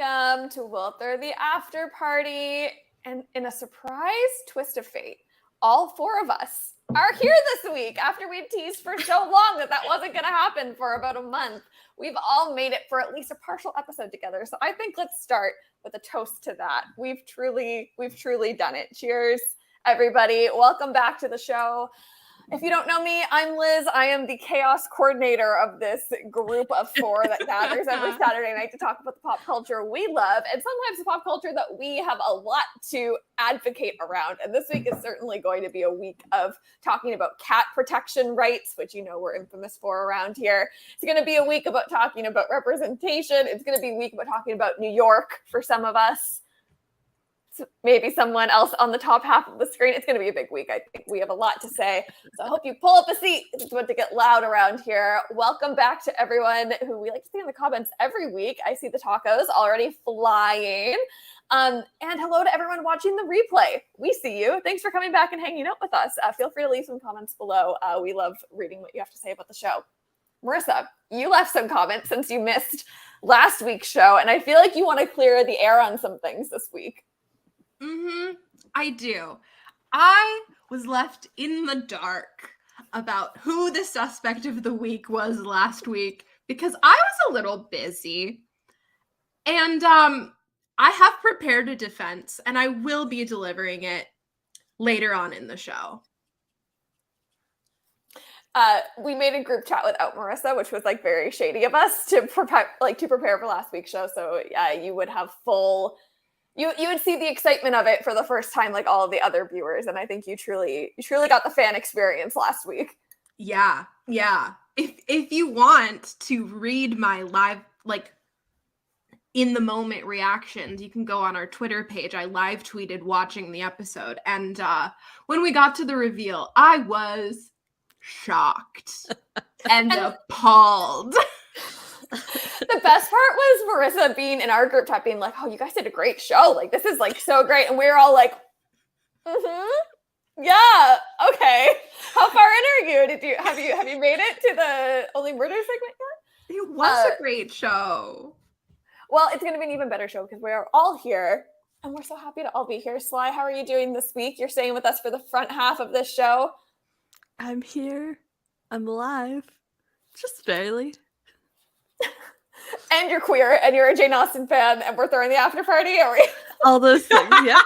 welcome to Wilther the After Party. And in a surprise twist of fate, all four of us are here this week after we'd teased for so long that wasn't going to happen for about a month. We've all made it for at least a partial episode together. So I think let's start with a toast to that. We've truly done it. Cheers, everybody. Welcome back to the show. If you don't know me, I'm Liz. I am the chaos coordinator of this group of four that gathers every Saturday night to talk about the pop culture we love, and sometimes the pop culture that we have a lot to advocate around. And this week is certainly going to be a week of talking about cat protection rights, which you know we're infamous for around here. It's going to be a week about talking about representation. It's going to be a week about talking about New York for some of us. Maybe someone else on the top half of the screen. It's going to be a big week. I think we have a lot to say. So I hope you pull up a seat. It's about to get loud around here. Welcome back to everyone who we like to see in the comments every week. I see the tacos already flying. And hello to everyone watching the replay. We see you. Thanks for coming back and hanging out with us. Feel free to leave some comments below. We love reading what you have to say about the show. Marissa, you left some comments since you missed last week's show, and I feel like you want to clear the air on some things this week. I do. I was left in the dark about who the suspect of the week was last week because I was a little busy. And I have prepared a defense, and I will be delivering it later on in the show. We made a group chat without Marissa, which was like very shady of us to prepare for last week's show. So you would have full. You would see the excitement of it for the first time, like all of the other viewers, and I think you truly got the fan experience last week. Yeah. If you want to read my live, like, in the moment reactions, you can go on our Twitter page. I live tweeted watching the episode, and when we got to the reveal, I was shocked and appalled. The best part was Marissa being in our group chat being like, oh, you guys did a great show. Like, this is like so great. And we were all like, yeah, okay. How far in are you? Have you made it to the Only Murder segment yet? It was a great show. Well, it's going to be an even better show because we are all here and we're so happy to all be here. Sly, how are you doing this week? You're staying with us for the front half of this show. I'm here. I'm alive. Just barely. And you're queer, and you're a Jane Austen fan, and we're throwing the after party, are we? All those things, yep.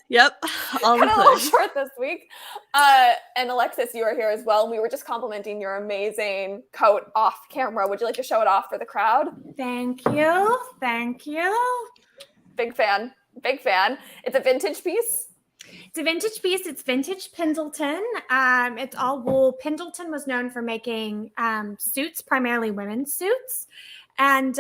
Yep. All the things. A little things. short this week. And Alexis, you are here as well, and we were just complimenting your amazing coat off camera. Would you like to show it off for the crowd? Thank you. Big fan. It's a vintage piece. It's a vintage piece. It's vintage Pendleton. It's all wool. Pendleton was known for making suits, primarily women's suits. And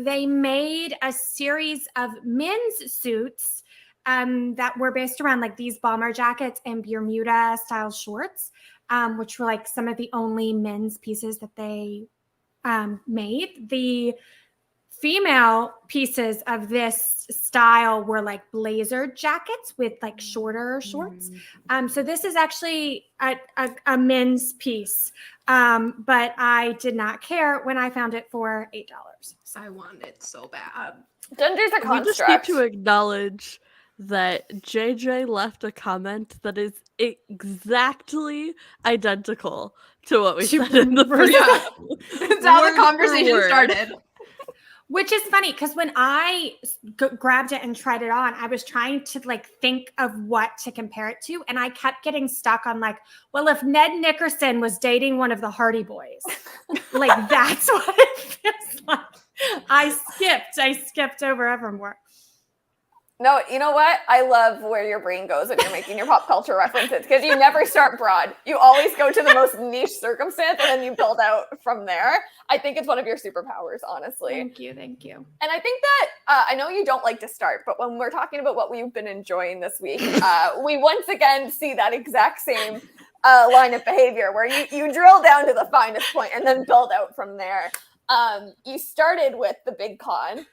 they made a series of men's suits that were based around like these bomber jackets and Bermuda style shorts, which were like some of the only men's pieces that they made. The female pieces of this style were like blazer jackets with like shorter shorts. So this is actually a men's piece. But I did not care when I found it for $8. I want it so bad. Gender's a construct. We just need to acknowledge that JJ left a comment that is exactly identical to what we said in the first. That's how the conversation started. Which is funny because when I grabbed it and tried it on, I was trying to like think of what to compare it to. And I kept getting stuck on like, well, if Ned Nickerson was dating one of the Hardy Boys, like that's what it feels like. I skipped over Evermore. No, you know what? I love where your brain goes when you're making your pop culture references because you never start broad. You always go to the most niche circumstance and then you build out from there. I think it's one of your superpowers, honestly. Thank you. And I think that, I know you don't like to start, but when we're talking about what we've been enjoying this week, we once again see that exact same line of behavior where you drill down to the finest point and then build out from there. You started with the big con,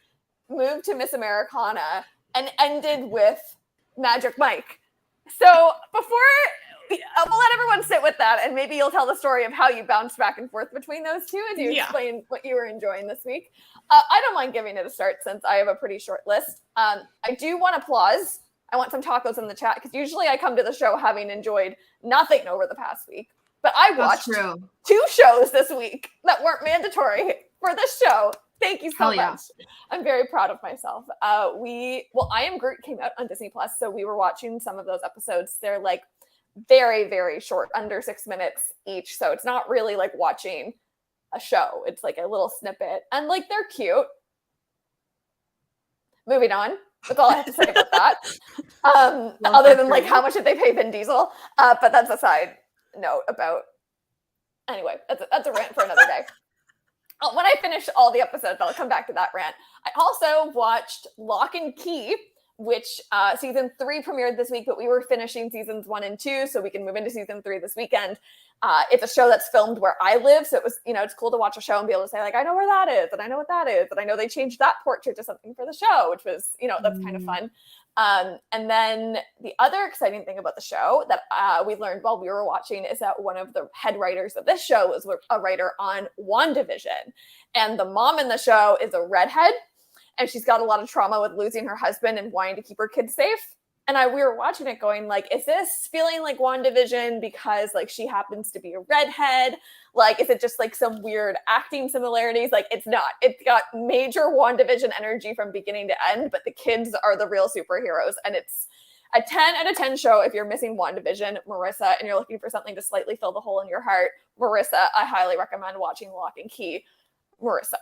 moved to Miss Americana, and ended with Magic Mike. So before We'll let everyone sit with that, and maybe you'll tell the story of how you bounced back and forth between those two as you explain what you were enjoying this week. I don't mind giving it a start since I have a pretty short list. I do want applause. I want some tacos in the chat because usually I come to the show having enjoyed nothing over the past week. But I watched 2 shows this week that weren't mandatory for this show. Thank you so much. I'm very proud of myself. I Am Groot came out on Disney Plus, so we were watching some of those episodes. They're like very, very short, under 6 minutes each. So it's not really like watching a show. It's like a little snippet, and like they're cute. Moving on. That's all I have to say about that. Other than like how much did they pay Vin Diesel? But that's a side note about. Anyway, that's a rant for another day. When I finish all the episodes, I'll come back to that rant. I also watched Lock and Key, which season 3 premiered this week, but we were finishing seasons 1 and 2, so we can move into season 3 this weekend. It's a show that's filmed where I live, so it was, it's cool to watch a show and be able to say, like, I know where that is, and I know what that is, and I know they changed that portrait to something for the show, which was, that's kind of fun. And then the other exciting thing about the show that we learned while we were watching is that one of the head writers of this show was a writer on WandaVision. And the mom in the show is a redhead, and she's got a lot of trauma with losing her husband and wanting to keep her kids safe. And we were watching it going like, is this feeling like WandaVision because like she happens to be a redhead? Like, is it just like some weird acting similarities? Like, it's not. It's got major WandaVision energy from beginning to end, but the kids are the real superheroes. And it's a 10 out of 10 show if you're missing WandaVision, Marissa, and you're looking for something to slightly fill the hole in your heart. Marissa, I highly recommend watching Lock and Key. Marissa.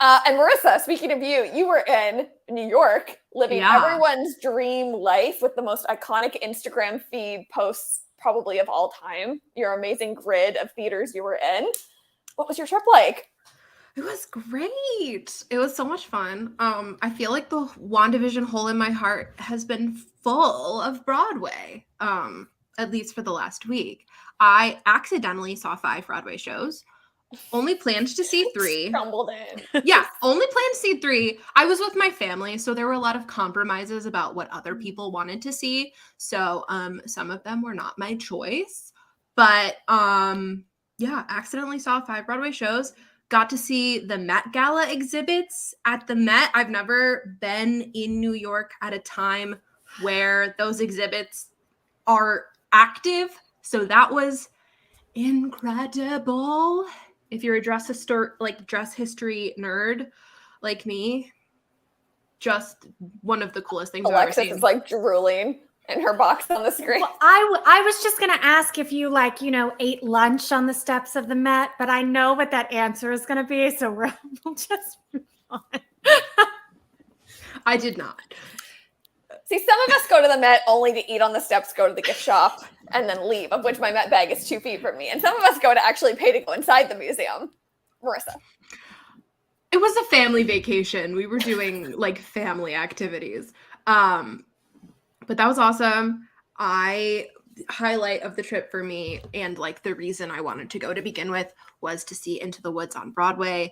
And Marissa, speaking of you, you were in New York living everyone's dream life with the most iconic Instagram feed posts probably of all time. Your amazing grid of theaters you were in. What was your trip like? It was great. It was so much fun. I feel like the WandaVision hole in my heart has been full of Broadway, at least for the last week. I accidentally saw 5 Broadway shows. Only planned to see 3. Stumbled in. Yeah, only planned to see 3. I was with my family, so there were a lot of compromises about what other people wanted to see. So some of them were not my choice. But accidentally saw 5 Broadway shows. Got to see the Met Gala exhibits at the Met. I've never been in New York at a time where those exhibits are active. So that was incredible. If you're a dress history nerd like me, just one of the coolest things Alexis I've ever seen. is like drooling in her box on the screen. Well, I was just going to ask if you ate lunch on the steps of the Met, but I know what that answer is going to be, so we'll just move on. I did not. See, some of us go to the Met only to eat on the steps, go to the gift shop, and then leave, of which my Met bag is 2 feet from me. And some of us go to actually pay to go inside the museum. Marissa. It was a family vacation. We were doing like family activities. But that was awesome. Highlight of the trip for me, and like the reason I wanted to go to begin with, was to see Into the Woods on Broadway.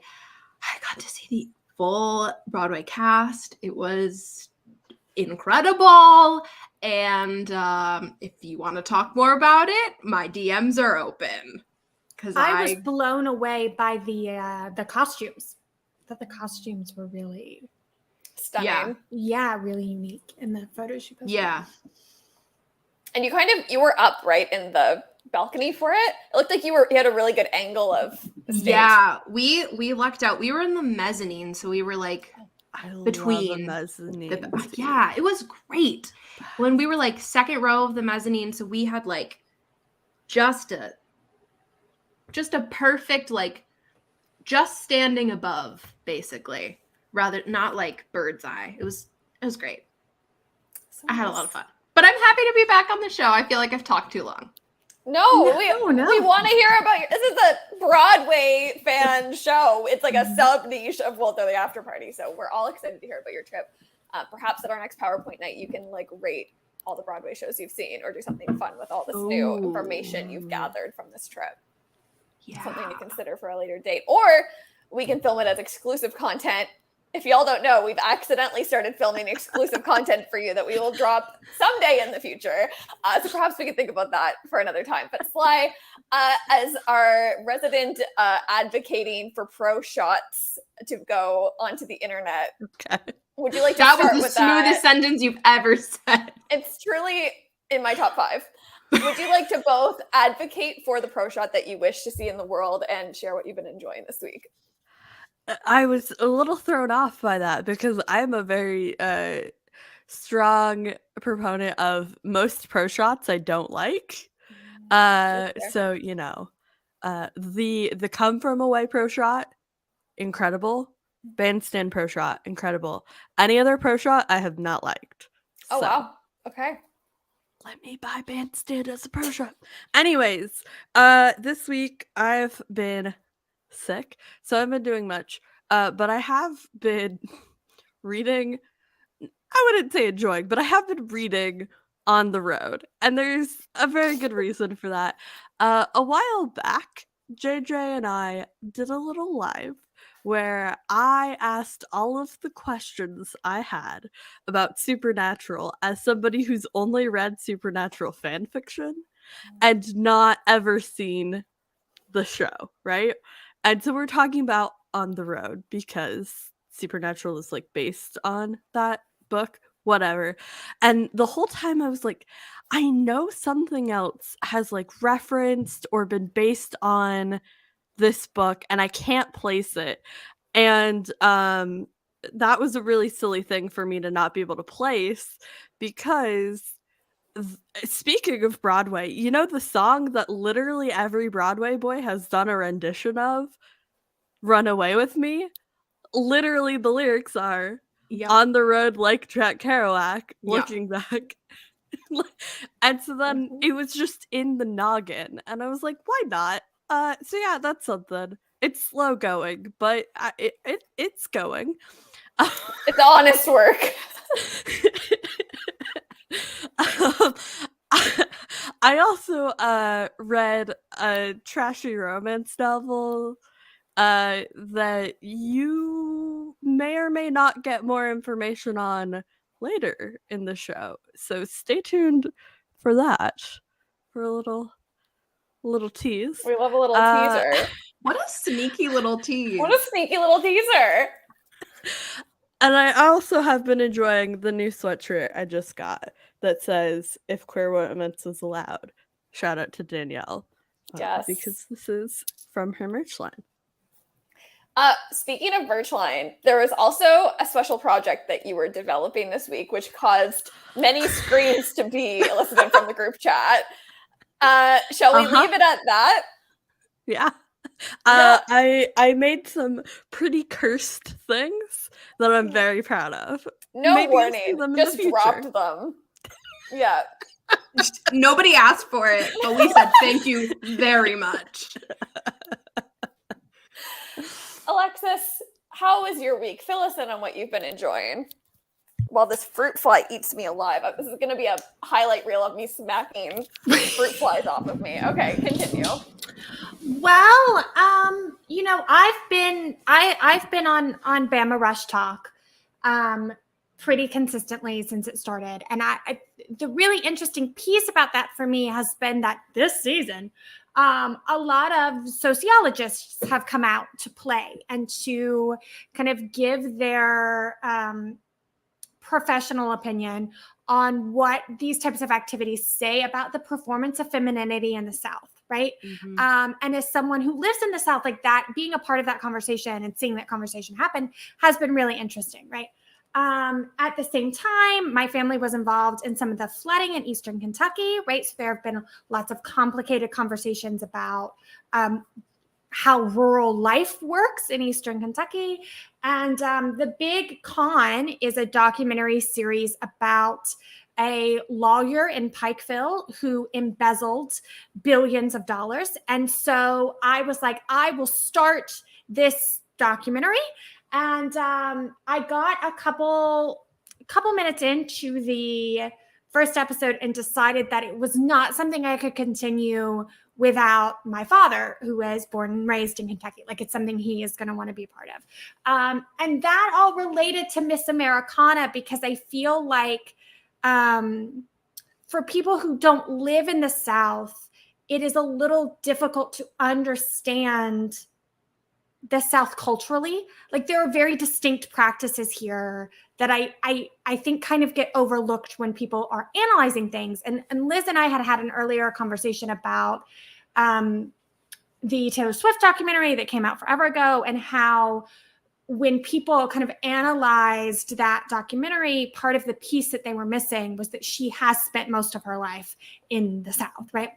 I got to see the full Broadway cast. It was incredible. And if you want to talk more about it, my DMs are open. Because I was blown away by the costumes. I thought the costumes were really stunning. Yeah, really unique in the photos you posted. Yeah. And you were up right in the balcony for it. It looked like you had a really good angle of the stage. Yeah, we lucked out. We were in the mezzanine, so we were like between mezzanine. Yeah, it was great. When we were like second row of the mezzanine, so we had like just a perfect like just standing above, basically, rather not like bird's eye. It was great. So I had a lot of fun. But I'm happy to be back on the show. I feel like I've talked too long. No, we want to hear about this is a Broadway fan show. It's like a sub niche of the after party. So we're all excited to hear about your trip. Perhaps at our next PowerPoint night, you can like rate all the Broadway shows you've seen or do something fun with all this new information you've gathered from this trip. Yeah. Something to consider for a later date. Or we can film it as exclusive content if y'all don't know, we've accidentally started filming exclusive content for you that we will drop someday in the future. So perhaps we could think about that for another time. But Sly, as our resident advocating for pro shots to go onto the internet, Okay. would you like to That start was the with that? smoothest sentence you've ever said. It's truly in my top 5. Would you like to both advocate for the pro shot that you wish to see in the world and share what you've been enjoying this week? I was a little thrown off by that because I'm a very strong proponent of most pro shots I don't like. So the come from away pro shot, incredible. Bandstand pro shot, incredible. Any other pro shot I have not liked. Oh So, wow. Okay. let me buy Bandstand as a pro shot. Anyways, this week I've been sick, so I haven't been doing much. But I have been reading. I wouldn't say enjoying, but I have been reading on the road, and there's a very good reason for that. A while back, JJ and I did a little live where I asked all of the questions I had about Supernatural as somebody who's only read Supernatural fan fiction and not ever seen the show, right? And so we're talking about On the Road because Supernatural is like based on that book, whatever. And the whole time I was like, I know something else has like referenced or been based on this book and I can't place it. And that was a really silly thing for me to not be able to place because speaking of Broadway, you know the song that literally every Broadway boy has done a rendition of, Run Away With Me? Literally the lyrics are, on the road like Jack Kerouac, looking back. And so then it was just in the noggin, and I was like, why not? So yeah, that's something. It's slow going, but it's going. It's honest work. I also read a trashy romance novel that you may or may not get more information on later in the show. So stay tuned for that. For a little tease. We love a little teaser. What a sneaky little tease. What a sneaky little teaser. And I also have been enjoying the new sweatshirt I just got that says, if queer romance is allowed. Shout out to Danielle. Yes. Because this is from her merch line. Speaking of merch line, there was also a special project that you were developing this week, which caused many screams to be elicited from the group chat. Shall we leave it at that? Yeah. I made some pretty cursed things that I'm very proud of. No Maybe you'll see warning, them in just the future. dropped them. Yeah. Nobody asked for it, but we said thank you very much. Alexis, how was your week? Fill us in on what you've been enjoying. While this fruit fly eats me alive. This is going to be a highlight reel of me smacking fruit flies off of me. Okay, continue. Well, I've been on Bama Rush Talk pretty consistently since it started. And the really interesting piece about that for me has been that this season, a lot of sociologists have come out to play and to kind of give their professional opinion on what these types of activities say about the performance of femininity in the South, right? Mm-hmm. And as someone who lives in the South, like that, being a part of that conversation and seeing that conversation happen has been really interesting, right? At the same time, my family was involved in some of the flooding in Eastern Kentucky, right? So there have been lots of complicated conversations about how rural life works in Eastern Kentucky. And The Big Con is a documentary series about a lawyer in Pikeville who embezzled billions of dollars. And so I was like, I will start this documentary. And I got a couple minutes into the first episode and decided that it was not something I could continue without my father, who was born and raised in Kentucky. Like, it's something he is going to want to be a part of. And that all related to Miss Americana, because I feel like for people who don't live in the South, it is a little difficult to understand the South culturally. Like, there are very distinct practices here that I think kind of get overlooked when people are analyzing things. And Liz and I had an earlier conversation about the Taylor Swift documentary that came out forever ago, and how when people kind of analyzed that documentary, part of the piece that they were missing was that she has spent most of her life in the South, right?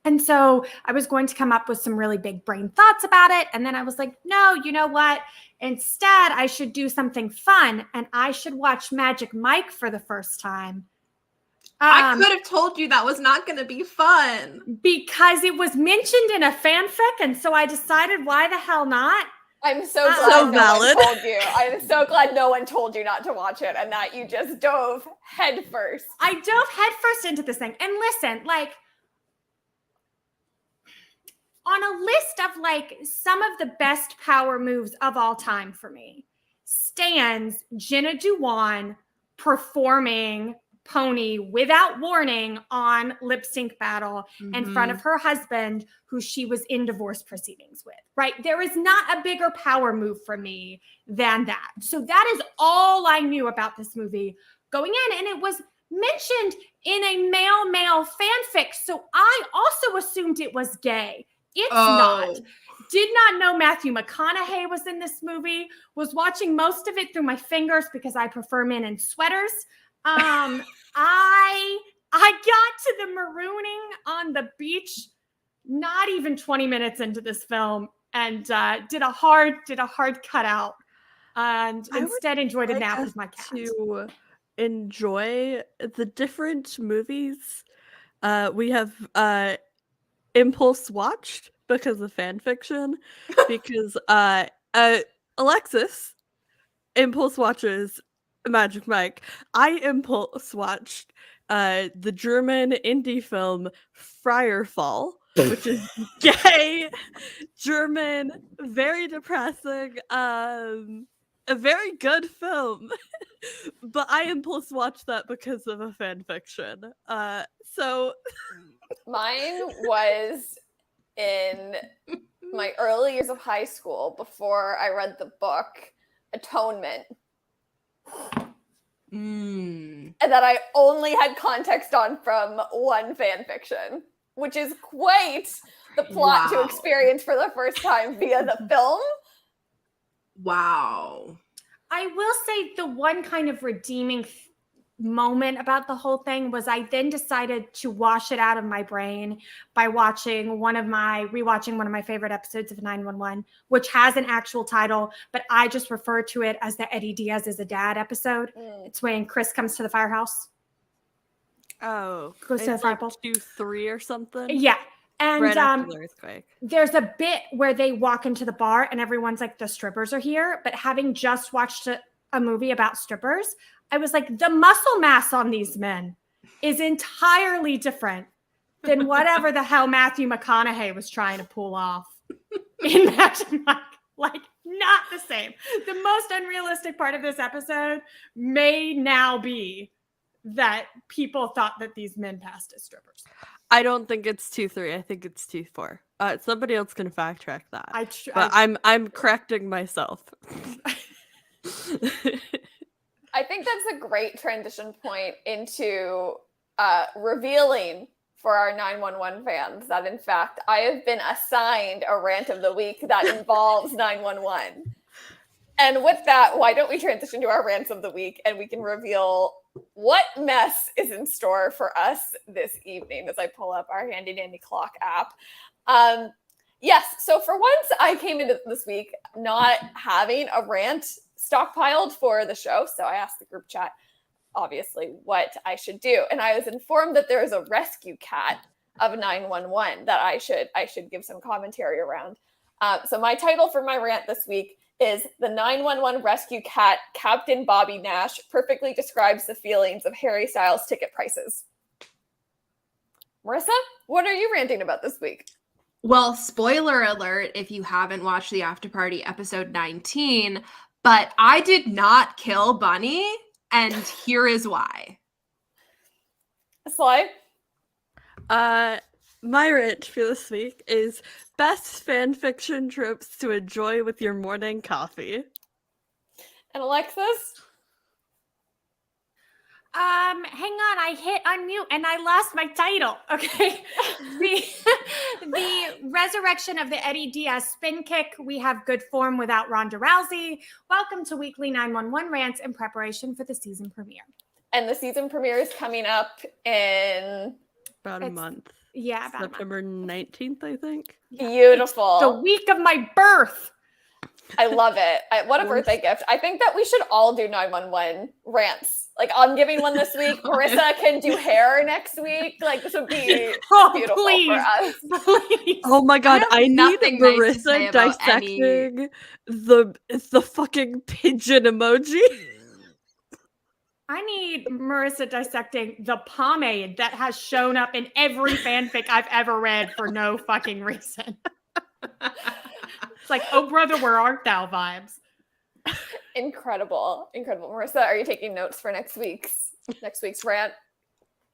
And so I was going to come up with some really big brain thoughts about it. And then I was like, no, you know what? Instead, I should do something fun, and I should watch Magic Mike for the first time. I could have told you that was not going to be fun. Because it was mentioned in a fanfic, and so I decided, why the hell not? I'm so glad no one told you. I'm so glad no one told you not to watch it, and that you just dove headfirst. I dove headfirst into this thing. And listen, like, on a list of like some of the best power moves of all time for me, stands Jenna Dewan performing Pony without warning on Lip Sync Battle in front of her husband, who she was in divorce proceedings with, right? There is not a bigger power move for me than that. So that is all I knew about this movie going in. And it was mentioned in a male fanfic. So I also assumed it was gay. It's not. Did not know Matthew McConaughey was in this movie. Was watching most of it through my fingers because I prefer men in sweaters. I got to the marooning on the beach not even 20 minutes into this film, and did a hard cutout, and instead enjoyed a nap with my cat. To enjoy the different movies we have impulse watched because of fan fiction, because Alexis impulse watches Magic Mike. I impulse watched the German indie film Friarfall, which is gay, German, very depressing, a very good film. But I impulse watched that because of a fan fiction. So mine was in my early years of high school, before I read the book Atonement. And that I only had context on from one fan fiction, which is quite the plot to experience for the first time via the film. Wow. I will say the one kind of redeeming moment about the whole thing was I then decided to wash it out of my brain by rewatching one of my favorite episodes of 911, which has an actual title, but I just refer to it as the Eddie Diaz is a dad episode. It's when Chris comes to the firehouse. Oh, goes to the like fire. 2-3 or something. Yeah. And right after the earthquake. There's a bit where they walk into the bar and everyone's like, the strippers are here. But having just watched a movie about strippers, I was like, the muscle mass on these men is entirely different than whatever the hell Matthew McConaughey was trying to pull off in Magic Mike. Like, not the same. The most unrealistic part of this episode may now be that people thought that these men passed as strippers. I don't think it's 2-3. I think it's 2-4. Somebody else can fact check that. But I'm correcting myself. I think that's a great transition point into revealing for our 911 fans that, in fact, I have been assigned a rant of the week that involves 911. And with that, why don't we transition to our rants of the week, and we can reveal what mess is in store for us this evening as I pull up our handy dandy clock app. Yes, so for once, I came into this week not having a rant stockpiled for the show. So I asked the group chat, obviously, what I should do. And I was informed that there is a rescue cat of 911 that I should give some commentary around. So my title for my rant this week is The 911 Rescue Cat, Captain Bobby Nash, perfectly describes the feelings of Harry Styles ticket prices. Marissa, what are you ranting about this week? Well, spoiler alert if you haven't watched the After Party episode 19, but I did not kill Bunny, and here is why. Sly? My rant for this week is best fan fiction tropes to enjoy with your morning coffee. And Alexis? Hang on, I hit unmute and I lost my title. Okay. the resurrection of the Eddie Diaz spin kick. We have good form without Ronda Rousey. Welcome to weekly 911 rants in preparation for the season premiere. And the season premiere is coming up in About a month. Yeah, about September 19th, I think. Beautiful. The week of my birth. I love it. What a birthday gift. I think that we should all do 911 rants. Like, I'm giving one this week. Marissa can do hair next week. Like, this would be beautiful for us. Please. Oh my god, I need nothing nice to say Marissa about dissecting the fucking pigeon emoji. I need Marissa dissecting the pomade that has shown up in every fanfic I've ever read for no fucking reason. It's like, oh brother, where art thou vibes. Incredible. Marissa, are you taking notes for next week's rant?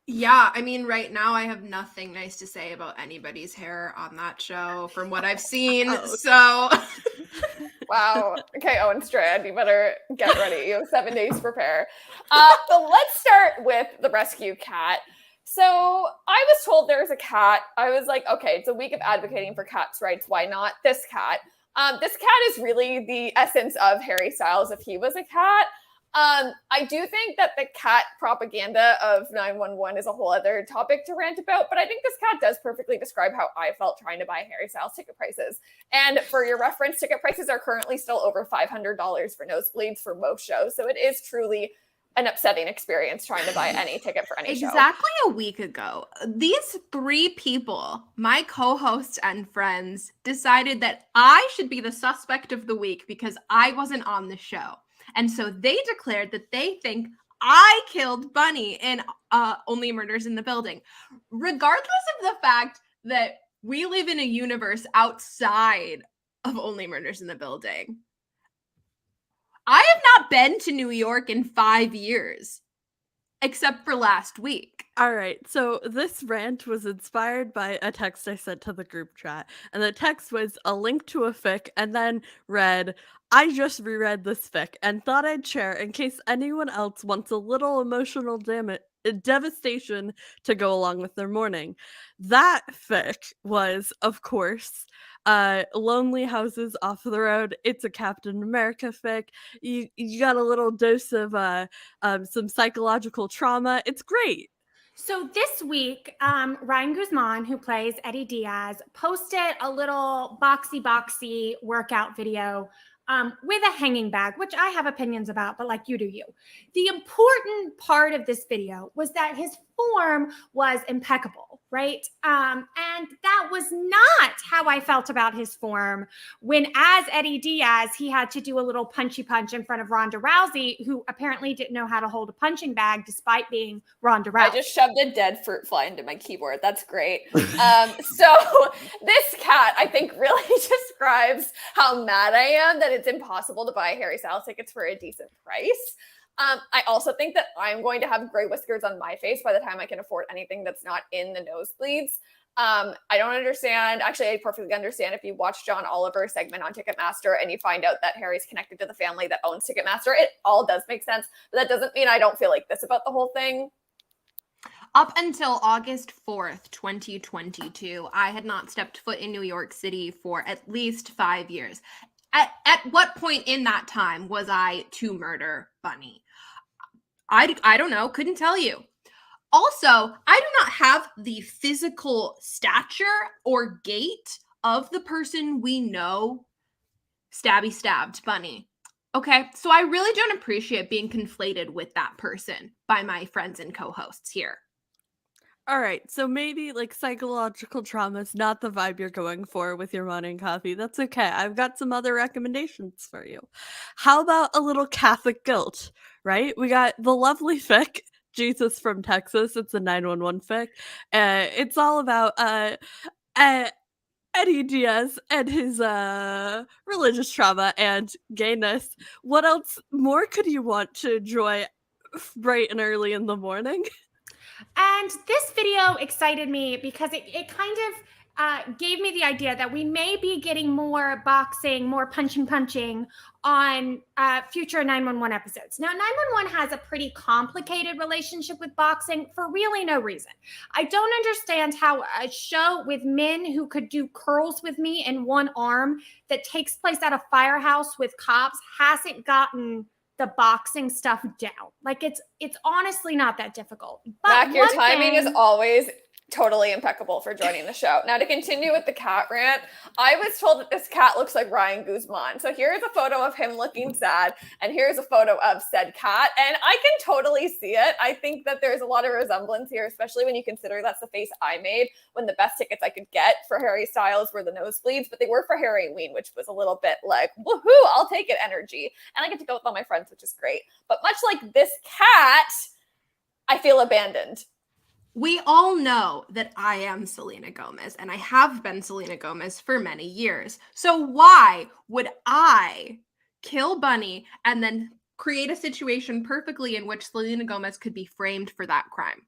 Yeah, I mean, right now I have nothing nice to say about anybody's hair on that show from what I've seen. So, wow. Okay, Owen Strand, you better get ready. You have 7 days to prepare. But let's start with the rescue cat. So I was told there's a cat. I was like, okay, it's a week of advocating for cats' rights. Why not this cat? This cat is really the essence of Harry Styles if he was a cat. I do think that the cat propaganda of 911 is a whole other topic to rant about, but I think this cat does perfectly describe how I felt trying to buy Harry Styles ticket prices. And for your reference, ticket prices are currently still over $500 for nosebleeds for most shows. So it is truly an upsetting experience trying to buy any ticket for any show. Exactly a week ago, these 3 people, my co-hosts and friends, decided that I should be the suspect of the week because I wasn't on the show. And so they declared that they think I killed Bunny in Only Murders in the Building, regardless of the fact that we live in a universe outside of Only Murders in the Building. I have not been to New York in 5 years, except for last week. All right, so this rant was inspired by a text I sent to the group chat, and the text was a link to a fic, and then read, I just reread this fic and thought I'd share in case anyone else wants a little emotional devastation to go along with their morning. That fic was, of course, Lonely Houses Off the Road. It's a Captain America fic. You got a little dose of some psychological trauma. It's great. So this week, Ryan Guzman, who plays Eddie Diaz, posted a little boxy workout video with a hanging bag, which I have opinions about, but like you do you. The important part of this video was that his form was impeccable, right? And that was not how I felt about his form when, as Eddie Diaz, he had to do a little punchy punch in front of Ronda Rousey, who apparently didn't know how to hold a punching bag despite being Ronda Rousey. I just shoved a dead fruit fly into my keyboard. That's great. So this cat, I think, really describes how mad I am that it's impossible to buy Harry Styles tickets for a decent price. I also think that I'm going to have gray whiskers on my face by the time I can afford anything that's not in the nosebleeds. I don't understand. Actually, I perfectly understand if you watch John Oliver's segment on Ticketmaster and you find out that Harry's connected to the family that owns Ticketmaster. It all does make sense, but that doesn't mean I don't feel like this about the whole thing. Up until August 4th, 2022, I had not stepped foot in New York City for at least 5 years. At what point in that time was I to murder Bunny? I don't know. Couldn't tell you. Also, I do not have the physical stature or gait of the person we know stabbed Bunny. Okay, so I really don't appreciate being conflated with that person by my friends and co-hosts here. All right, so maybe like psychological trauma is not the vibe you're going for with your morning coffee. That's okay. I've got some other recommendations for you. How about a little Catholic guilt, right? We got the lovely fic, Jesus from Texas. It's a 911 fic. It's all about Eddie Diaz and his religious trauma and gayness. What else more could you want to enjoy bright and early in the morning? And this video excited me because it kind of gave me the idea that we may be getting more boxing, more punching on future 911 episodes. Now, 911 has a pretty complicated relationship with boxing for really no reason. I don't understand how a show with men who could do curls with me in one arm that takes place at a firehouse with cops hasn't gotten the boxing stuff down. Like it's honestly not that difficult. But Mac, your timing is thing- always totally impeccable for joining the show. Now, to continue with the cat rant, I was told that this cat looks like Ryan Guzman. So here's a photo of him looking sad, and here's a photo of said cat, and I can totally see it. I think that there's a lot of resemblance here, especially when you consider that's the face I made when the best tickets I could get for Harry Styles were the nosebleeds, but they were for Harry Ween, which was a little bit like, woohoo, I'll take it energy. And I get to go with all my friends, which is great. But much like this cat, I feel abandoned. We all know that I am Selena Gomez, and I have been Selena Gomez for many years. So why would I kill Bunny and then create a situation perfectly in which Selena Gomez could be framed for that crime?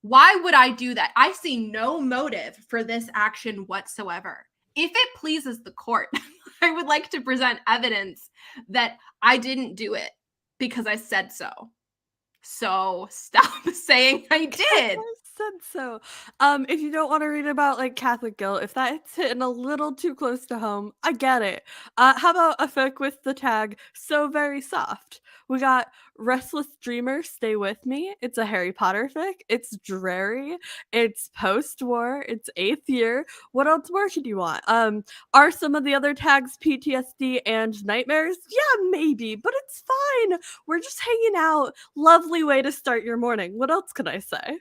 Why would I do that? I see no motive for this action whatsoever. If it pleases the court, I would like to present evidence that I didn't do it because I said so. So stop saying I did. Said so. If you don't want to read about like Catholic guilt, if that's hitting a little too close to home, I get it. How about a fic with the tag "so very soft"? We got Restless Dreamer, Stay With Me. It's a Harry Potter fic. It's dreary. It's post-war. It's 8th year. What else more could you want? Are some of the other tags PTSD and nightmares? Yeah, maybe, but it's fine. We're just hanging out. Lovely way to start your morning. What else can I say?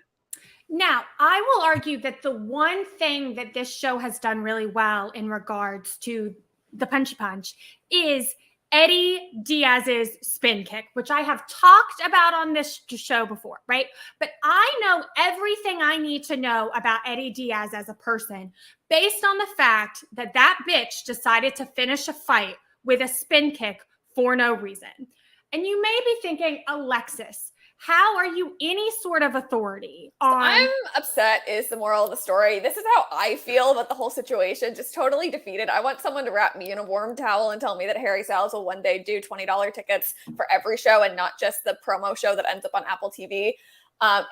Now, I will argue that the one thing that this show has done really well in regards to the punchy punch is Eddie Diaz's spin kick, which I have talked about on this show before, right? But I know everything I need to know about Eddie Diaz as a person based on the fact that that bitch decided to finish a fight with a spin kick for no reason. And you may be thinking, Alexis, how are you any sort of authority on... I'm upset is the moral of the story. This is how I feel about the whole situation. Just totally defeated. I want someone to wrap me in a warm towel and tell me that Harry Styles will one day do $20 tickets for every show and not just the promo show that ends up on Apple TV.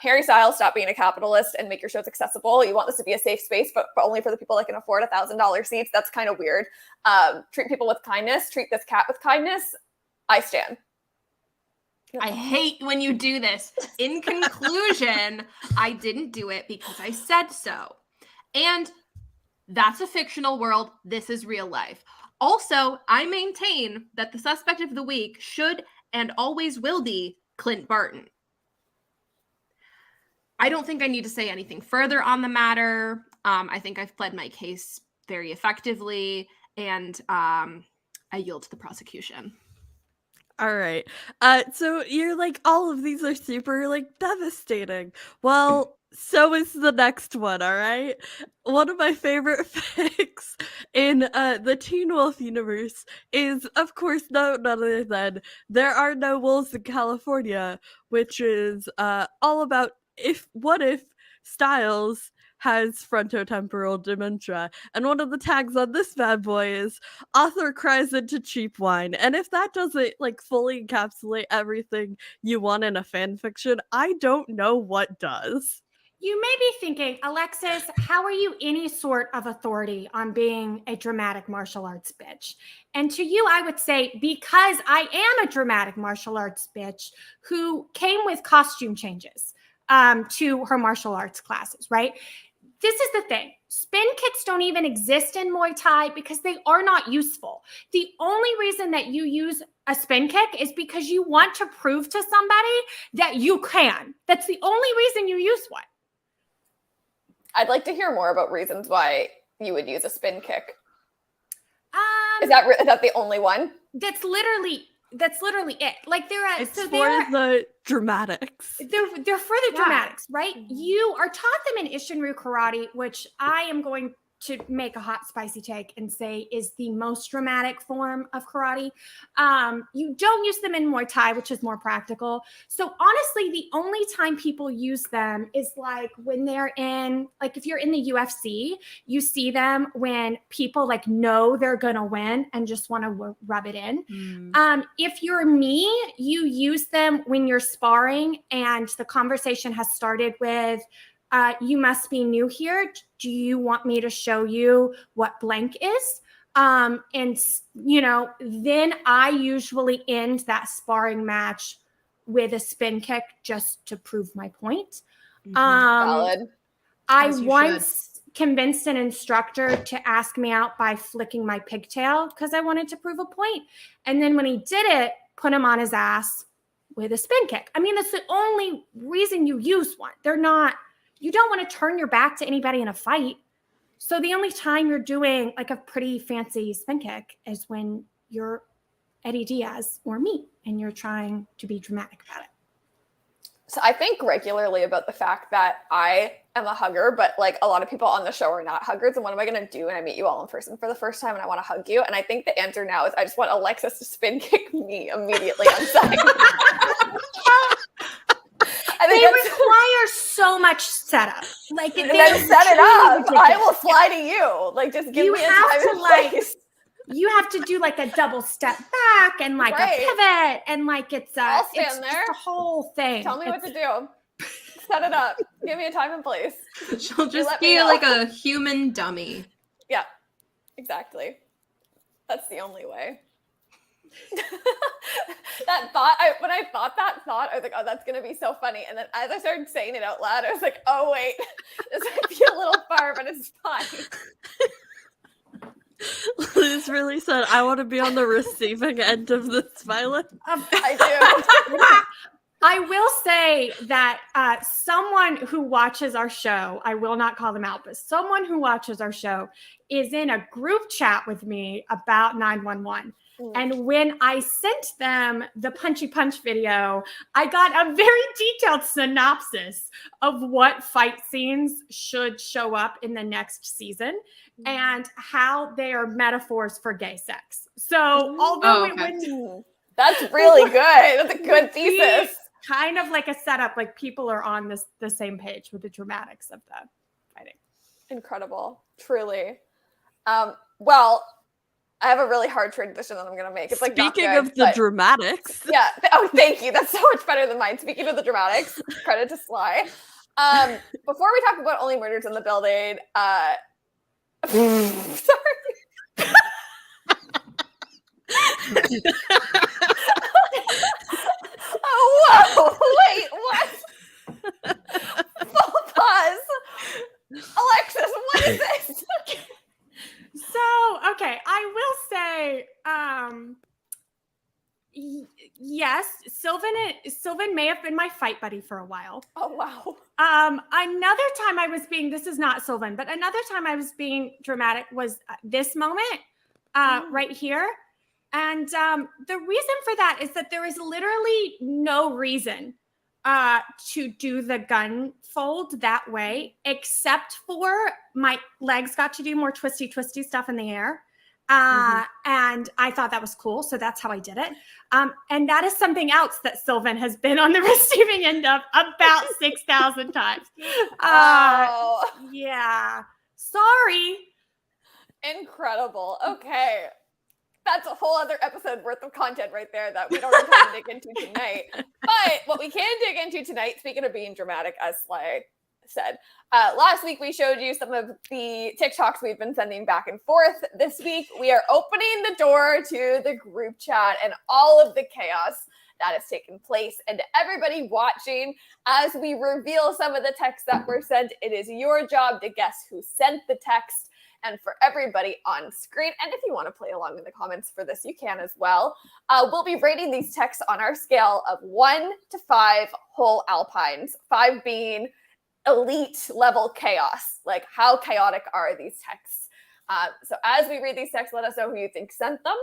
Harry Styles, stop being a capitalist and make your shows accessible. You want this to be a safe space, but only for the people that can afford $1,000 seats. That's kind of weird. Treat people with kindness. Treat this cat with kindness. I stand. I hate when you do this. In conclusion, I didn't do it because I said so. And that's a fictional world. This is real life. Also, I maintain that the suspect of the week should and always will be Clint Barton. I don't think I need to say anything further on the matter. I think I've pled my case very effectively, and I yield to the prosecution. All right. So you're like, all of these are super like devastating. Well, so is the next one, all right? One of my favorite fics in the Teen Wolf universe is, of course, none other than There Are No Wolves in California, which is all about what if Styles has frontotemporal dementia. And one of the tags on this bad boy is author cries into cheap wine. And if that doesn't like fully encapsulate everything you want in a fan fiction, I don't know what does. You may be thinking, Alexis, how are you any sort of authority on being a dramatic martial arts bitch? And to you, I would say, because I am a dramatic martial arts bitch who came with costume changes to her martial arts classes, right? This is the thing. Spin kicks don't even exist in Muay Thai because they are not useful. The only reason that you use a spin kick is because you want to prove to somebody that you can. That's the only reason you use one. I'd like to hear more about reasons why you would use a spin kick. Is that the only one? That's literally it. Like it's for the dramatics. They're for the dramatics, right? You are taught them in Ishinryu karate, which I am going to make a hot, spicy take and say is the most dramatic form of karate. You don't use them in Muay Thai, which is more practical. So honestly, the only time people use them is like when they're in, like if you're in the UFC, you see them when people like know they're going to win and just want to rub it in. If you're me, you use them when you're sparring and the conversation has started with, you must be new here. Do you want me to show you what blank is? And, you know, then I usually end that sparring match with a spin kick just to prove my point. Valid. I once convinced an instructor to ask me out by flicking my pigtail because I wanted to prove a point. And then when he did it, put him on his ass with a spin kick. I mean, that's the only reason you use one. They're not, you don't want to turn your back to anybody in a fight. So the only time you're doing like a pretty fancy spin kick is when you're Eddie Diaz or me and you're trying to be dramatic about it. So I think regularly about the fact that I am a hugger, but like a lot of people on the show are not huggers. And what am I going to do when I meet you all in person for the first time and I want to hug you? And I think the answer now is I just want Alexis to spin kick me immediately on site. They require so much setup. Like, and then set it up. I will fly to you. Like, just give me a time and place. You have to do like a double step back and like a pivot and like I'll stand there. Just a whole thing. Tell me what to do. Set it up. Give me a time and place. She'll just be like a human dummy. Yeah, exactly. That's the only way. That thought, when I thought that thought, I was like, oh, that's going to be so funny. And then as I started saying it out loud, I was like, oh, wait, this might be a little far, but it's fine. Liz really said, I want to be on the receiving end of this violence. I do. I will say that someone who watches our show, I will not call them out, but someone who watches our show is in a group chat with me about 911. And when I sent them the Punchy Punch video, I got a very detailed synopsis of what fight scenes should show up in the next season and how they are metaphors for gay sex. So although it wouldn't... That's really good. That's a good thesis. Kind of like a setup, like people are on the same page with the dramatics of the fighting. Incredible. Truly. Well, I have a really hard transition that I'm going to make. It's like Speaking of the dramatics. Yeah. Oh, thank you. That's so much better than mine. Speaking of the dramatics, credit to Sly. Before we talk about Only Murders in the Building, sorry. Oh, whoa. Wait, what? Full pause. Alexis, what is this? So, okay, I will say, yes, Sylvan may have been my fight buddy for a while. Oh, wow. Another time I was being, this is not Sylvan, but another time I was being dramatic was this moment right here. And the reason for that is that there is literally no reason to do the gun fold that way, except for my legs got to do more twisty stuff in the air. And I thought that was cool. So that's how I did it. And that is something else that Sylvan has been on the receiving end of about 6,000 times. Yeah. Sorry. Incredible. Okay. That's a whole other episode worth of content right there that we don't have time to dig into tonight. But what we can dig into tonight, speaking of being dramatic, as Sly said, last week we showed you some of the TikToks we've been sending back and forth. This week we are opening the door to the group chat and all of the chaos that has taken place. And to everybody watching, as we reveal some of the texts that were sent, it is your job to guess who sent the text. And for everybody on screen, and if you want to play along in the comments for this, you can as well. We'll be rating these texts on our scale of 1 to 5 whole alpines, 5 being elite level chaos. Like, how chaotic are these texts? So as we read these texts, let us know who you think sent them,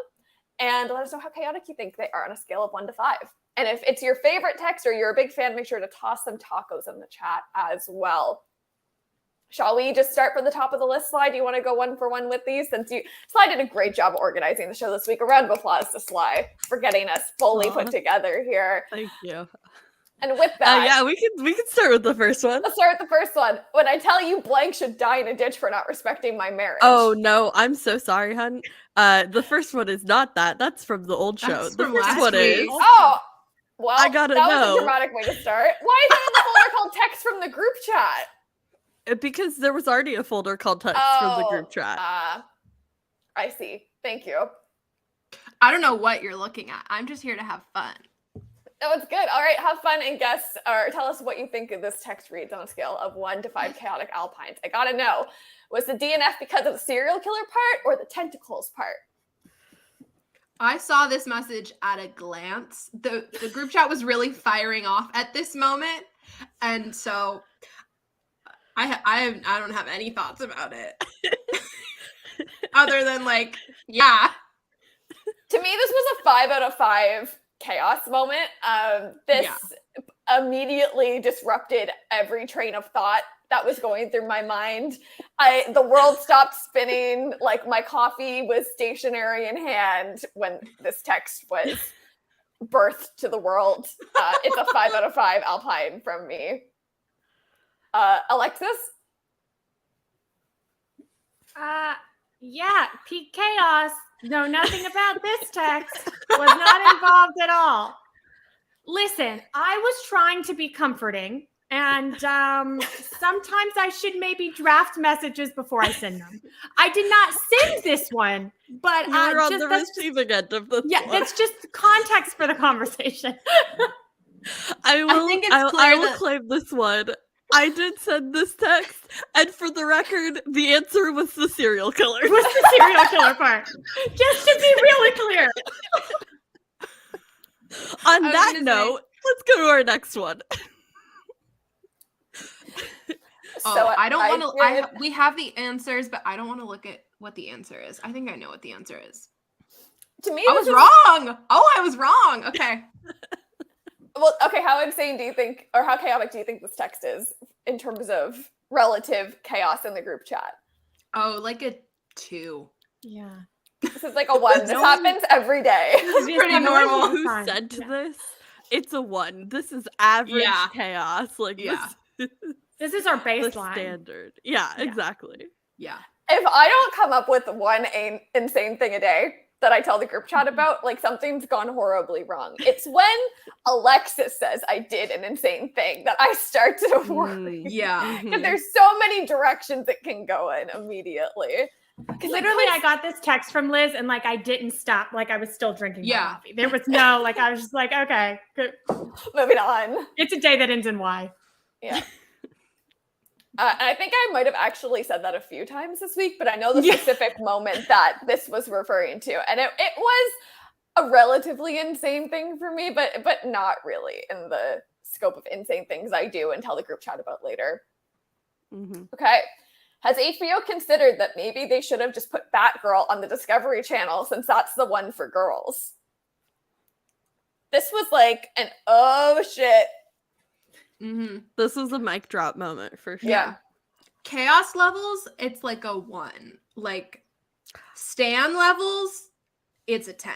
and let us know how chaotic you think they are on a scale of 1 to 5. And if it's your favorite text or you're a big fan, make sure to toss some tacos in the chat as well. Shall we just start from the top of the list, Sly? Do you want to go one for one with these? Since Sly did a great job organizing the show this week. A round of applause to Sly for getting us fully put together here. Thank you. And with that, Yeah, we can start with the first one. let's start with the first one. When I tell you blank should die in a ditch for not respecting my marriage. Oh no, I'm so sorry, hun. The first one is not that. That's from the old show. That's The from first last one is. week. Oh, well, I gotta that was know. a dramatic way to start. Why is that in the folder called text from the group chat? Because there was already a folder called text from the group chat. I see. Thank you. I don't know what you're looking at. I'm just here to have fun. Oh, it's good. All right, have fun and guess or tell us what you think of this text reads on a scale of 1 to 5 chaotic alpines. I gotta know, was the DNF because of the serial killer part or the tentacles part? I saw this message at a glance. The group chat was really firing off at this moment, and so I don't have any thoughts about it, other than like, yeah. To me, this was a 5 out of 5 chaos moment. This immediately disrupted every train of thought that was going through my mind. The world stopped spinning, like my coffee was stationary in hand when this text was birthed to the world. It's a 5 out of 5 alpine from me. Alexis? Yeah, peak chaos. Know nothing about this text. Was not involved at all. Listen, I was trying to be comforting, and sometimes I should maybe draft messages before I send them. I did not send this one, but You were on the receiving end of this one. that's just context for the conversation. I think it's I clear will that- claim this one. I did send this text, and for the record, the answer was the serial killer. Was the serial killer part? Just to be really clear. On was that gonna note, let's go to our next one. Oh, I don't want did- to. We have the answers, but I don't want to look at what the answer is. I think I know what the answer is. To me, I was wrong. Oh, I was wrong. Okay. Well, okay, how insane do you think, or how chaotic do you think this text is in terms of relative chaos in the group chat? Oh, like a 2. Yeah. This is like a 1. This happens every day. It's pretty normal. Who Fine. sent Yeah. this? It's a 1. This is average Yeah. chaos. Like Yeah. This is our the baseline. standard. Yeah, Yeah. exactly. Yeah. If I don't come up with one insane thing a day that I tell the group chat about, like something's gone horribly wrong. It's when Alexis says I did an insane thing that I start to worry. Yeah. Because there's so many directions it can go in immediately. Literally, I got this text from Liz, and like I didn't stop. Like I was still drinking my Yeah. coffee. There was no like I was just like, okay, good. Moving on. It's a day that ends in Y. Yeah. And I think I might have actually said that a few times this week, but I know the specific moment that this was referring to. And it was a relatively insane thing for me, but not really in the scope of insane things I do and tell the group chat about later. Mm-hmm. Okay. Has HBO considered that maybe they should have just put Batgirl on the Discovery Channel since that's the one for girls? This was like an oh shit. Mm-hmm. This was a mic drop moment for sure. Yeah. Chaos levels, it's like a 1. Like Stan levels, it's a 10.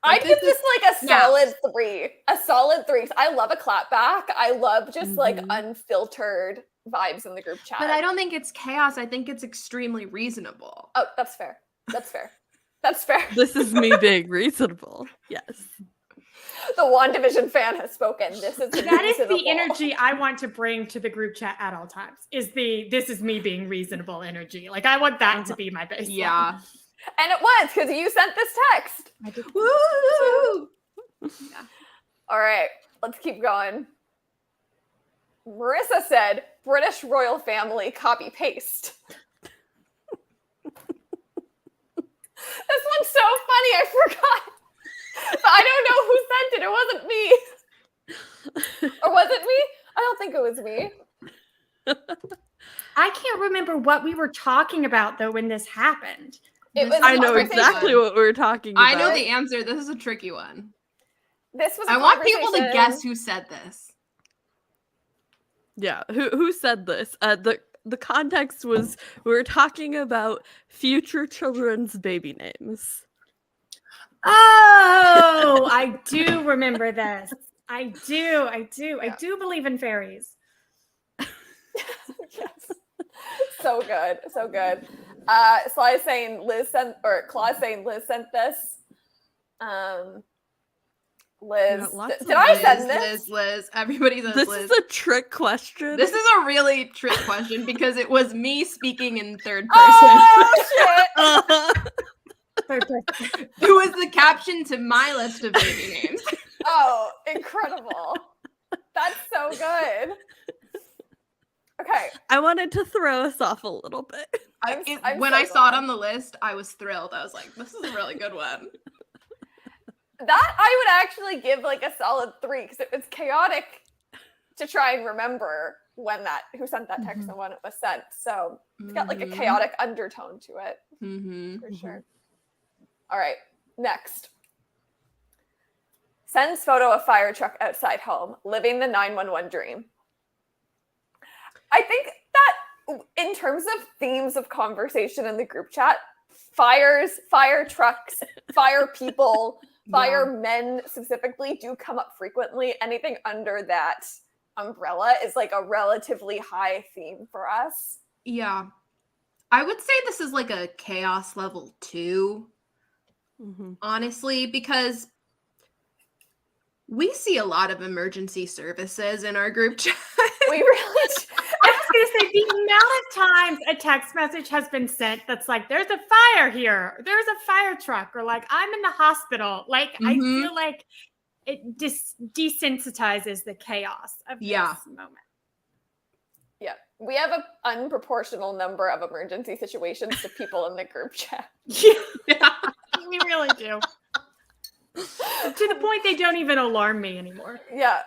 I'd give this like a yeah. solid 3. A solid 3. I love a clap back. I love just like Mhm. unfiltered vibes in the group chat. But I don't think it's chaos. I think it's extremely reasonable. Oh, that's fair. That's fair. That's fair. This is me being reasonable. Yes. The WandaVision fan has spoken. This is That is the reasonable. energy I want to bring to the group chat at all times. Is the this is me being reasonable energy. Like I want that to be my baseline. Yeah. And it was because you sent this text. I did. Woo! All right, let's keep going. Marissa said, British royal family copy paste. This one's so funny, I forgot. But I don't know who sent it. It wasn't me. Or was it me? I don't think it was me. I can't remember what we were talking about though when this happened. It was I a know conversation. exactly what we were talking about. I know the answer. This is a tricky one. This was a I want people to conversation- guess who said this. Yeah. Who said this? The context was we were talking about future children's baby names. Oh, I do remember this. I do. Yeah. I do believe in fairies. Yes. So good. So good. Claude's saying Liz sent this. Liz. Yeah, lots of did I send this? Liz. Everybody says This Liz. is a trick question. This is a really trick question because it was me speaking in third person. Oh shit! Third person. It was the caption to my list of baby names. Oh, incredible. That's so good. Okay. I wanted to throw us off a little bit. so When I saw it glad. on the list, I was thrilled. I was like, this is a really good one. That I would actually give like a solid 3 because it's chaotic to try and remember who sent that text and when it was sent. So it's got like a chaotic undertone to it for sure. All right, next. Sends photo of fire truck outside home, living the 911 dream. I think that in terms of themes of conversation in the group chat, fires, fire trucks, fire people, firemen specifically do come up frequently. Anything under that umbrella is like a relatively high theme for us. Yeah. I would say this is like a chaos level 2, honestly, because we see a lot of emergency services in our group chat. We really I was going to say, the amount of times a text message has been sent that's like, there's a fire here, there's a fire truck, or like, I'm in the hospital. Like, I feel like it desensitizes the chaos of this moment. Yeah, we have an unproportional number of emergency situations to people in the group chat. Yeah, we really do. To the point they don't even alarm me anymore. Yeah.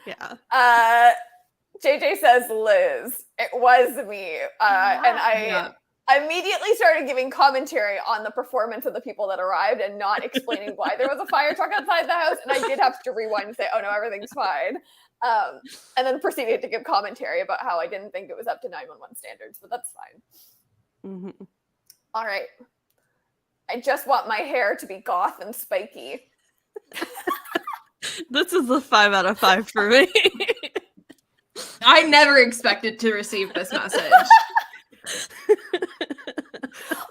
Yeah. JJ says Liz. It was me. And I immediately started giving commentary on the performance of the people that arrived and not explaining why there was a fire truck outside the house. And I did have to rewind and say, oh no, everything's fine. And then proceeded to give commentary about how I didn't think it was up to 911 standards, but that's fine. All right. I just want my hair to be goth and spiky. This is a 5 out of 5 for me. I never expected to receive this message.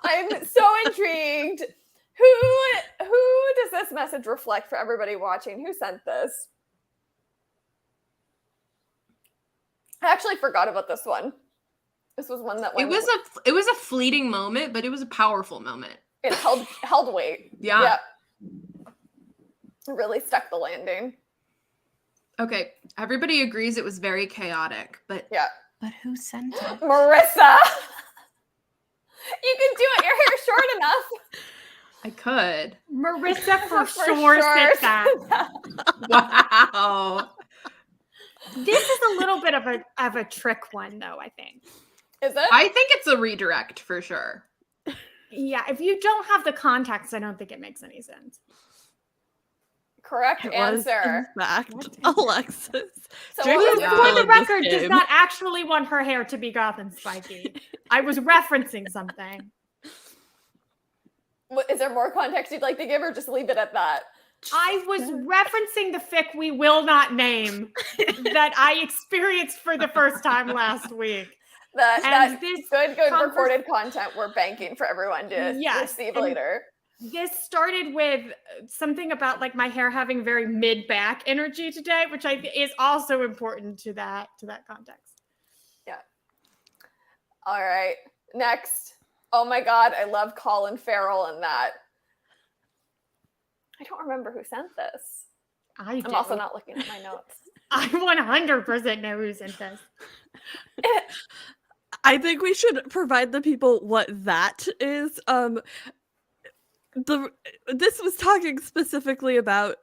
I'm so intrigued. Who does this message reflect for everybody watching? Who sent this? I actually forgot about this one. This was one that It was a fleeting moment, but it was a powerful moment. It held weight. Yeah. Really stuck the landing. Okay, everybody agrees it was very chaotic, but who sent it? Marissa! You can do it. Your hair's short enough. I could. Marissa for sure said that. Wow. This is a little bit of a trick one, though, I think. Is it? I think it's a redirect for sure. Yeah, if you don't have the context, I don't think it makes any sense. Correct answer. In fact, Alexis. So Drake what is was For good the at this record, does game. not actually want her hair to be goth and spiky. I was referencing something. Is there more context you'd like to give, or just leave it at that? I was referencing the fic we will not name that I experienced for the first time last week. That this good recorded content we're banking for everyone to receive later. This started with something about like my hair having very mid-back energy today, which I think is also important to that context. Yeah. All right. Next. Oh my God, I love Colin Farrell in that. I don't remember who sent this. I'm also not looking at my notes. I 100% know who sent this. I think we should provide the people what that is. This was talking specifically about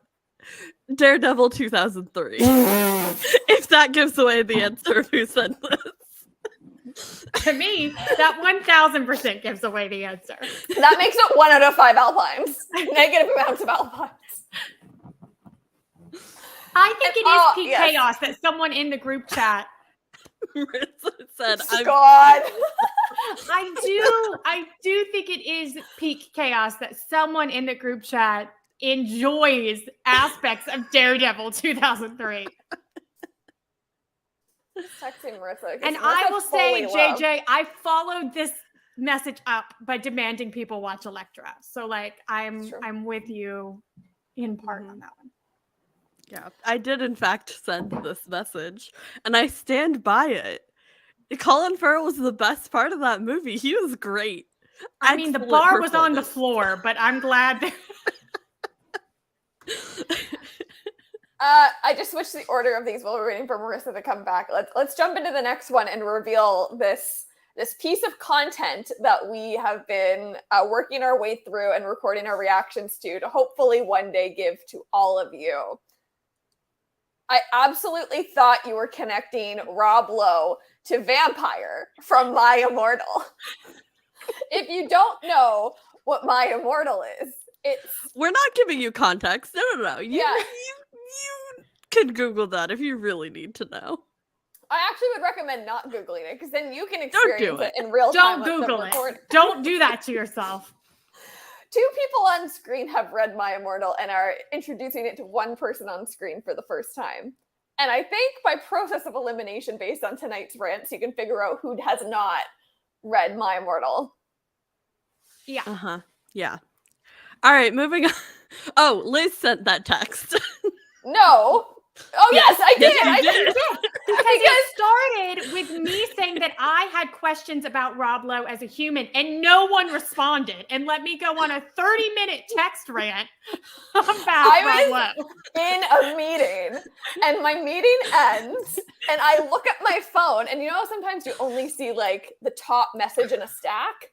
Daredevil 2003. If that gives away the answer of who sent this. To me, that 1000% gives away the answer. That makes it 1 out of 5 Alpines. Negative amounts of Alpines. I think it is peak chaos that someone in the group chat Marissa said, God. I do think it is peak chaos that someone in the group chat enjoys aspects of Daredevil 2003. Texting Marissa. And Marissa I will say, fully loved. JJ, I followed this message up by demanding people watch Elektra. So like I'm with you in part on that one. Yeah, I did in fact send this message, and I stand by it. Colin Farrell was the best part of that movie. He was great. I mean, the Excellent bar was on the performance. floor, but I'm glad that I just switched the order of these while we're waiting for Marissa to come back. Let's jump into the next one and reveal this piece of content that we have been working our way through and recording our reactions to hopefully one day give to all of you. I absolutely thought you were connecting Rob Lowe to Vampire from My Immortal. If you don't know what My Immortal is, we're not giving you context. No. You can Google that if you really need to know. I actually would recommend not Googling it because then you can experience it in real don't time. Google it. Don't do that to yourself. 2 people on screen have read My Immortal and are introducing it to one person on screen for the first time. And I think by process of elimination based on tonight's rants, you can figure out who has not read My Immortal. Yeah. Uh-huh. Yeah. All right, moving on. Oh, Liz sent that text. No. Oh, yes, I did. Yes, you I did. Because it started with me saying that I had questions about Rob Lowe as a human, and no one responded. And let me go on a 30-minute text rant about Rob Lowe. In a meeting, and my meeting ends, and I look at my phone, and you know how sometimes you only see like the top message in a stack?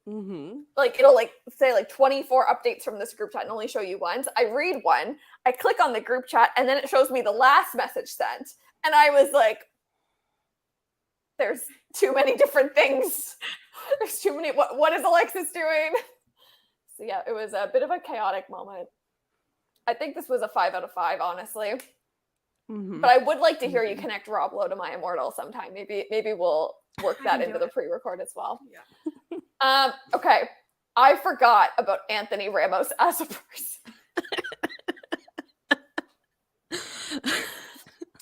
Mm-hmm. Like it'll like say like 24 updates from this group chat and only show you once. I read one, I click on the group chat, and then it shows me the last message sent. And I was like, there's too many different things. There's too many. What is Alexis doing? So yeah, it was a bit of a chaotic moment. I think this was a 5 out of 5, honestly. Mm-hmm. But I would like to hear you connect Rob Lowe to My Immortal sometime. Maybe we'll work that into the pre-record as well. Yeah. Okay. I forgot about Anthony Ramos as a person.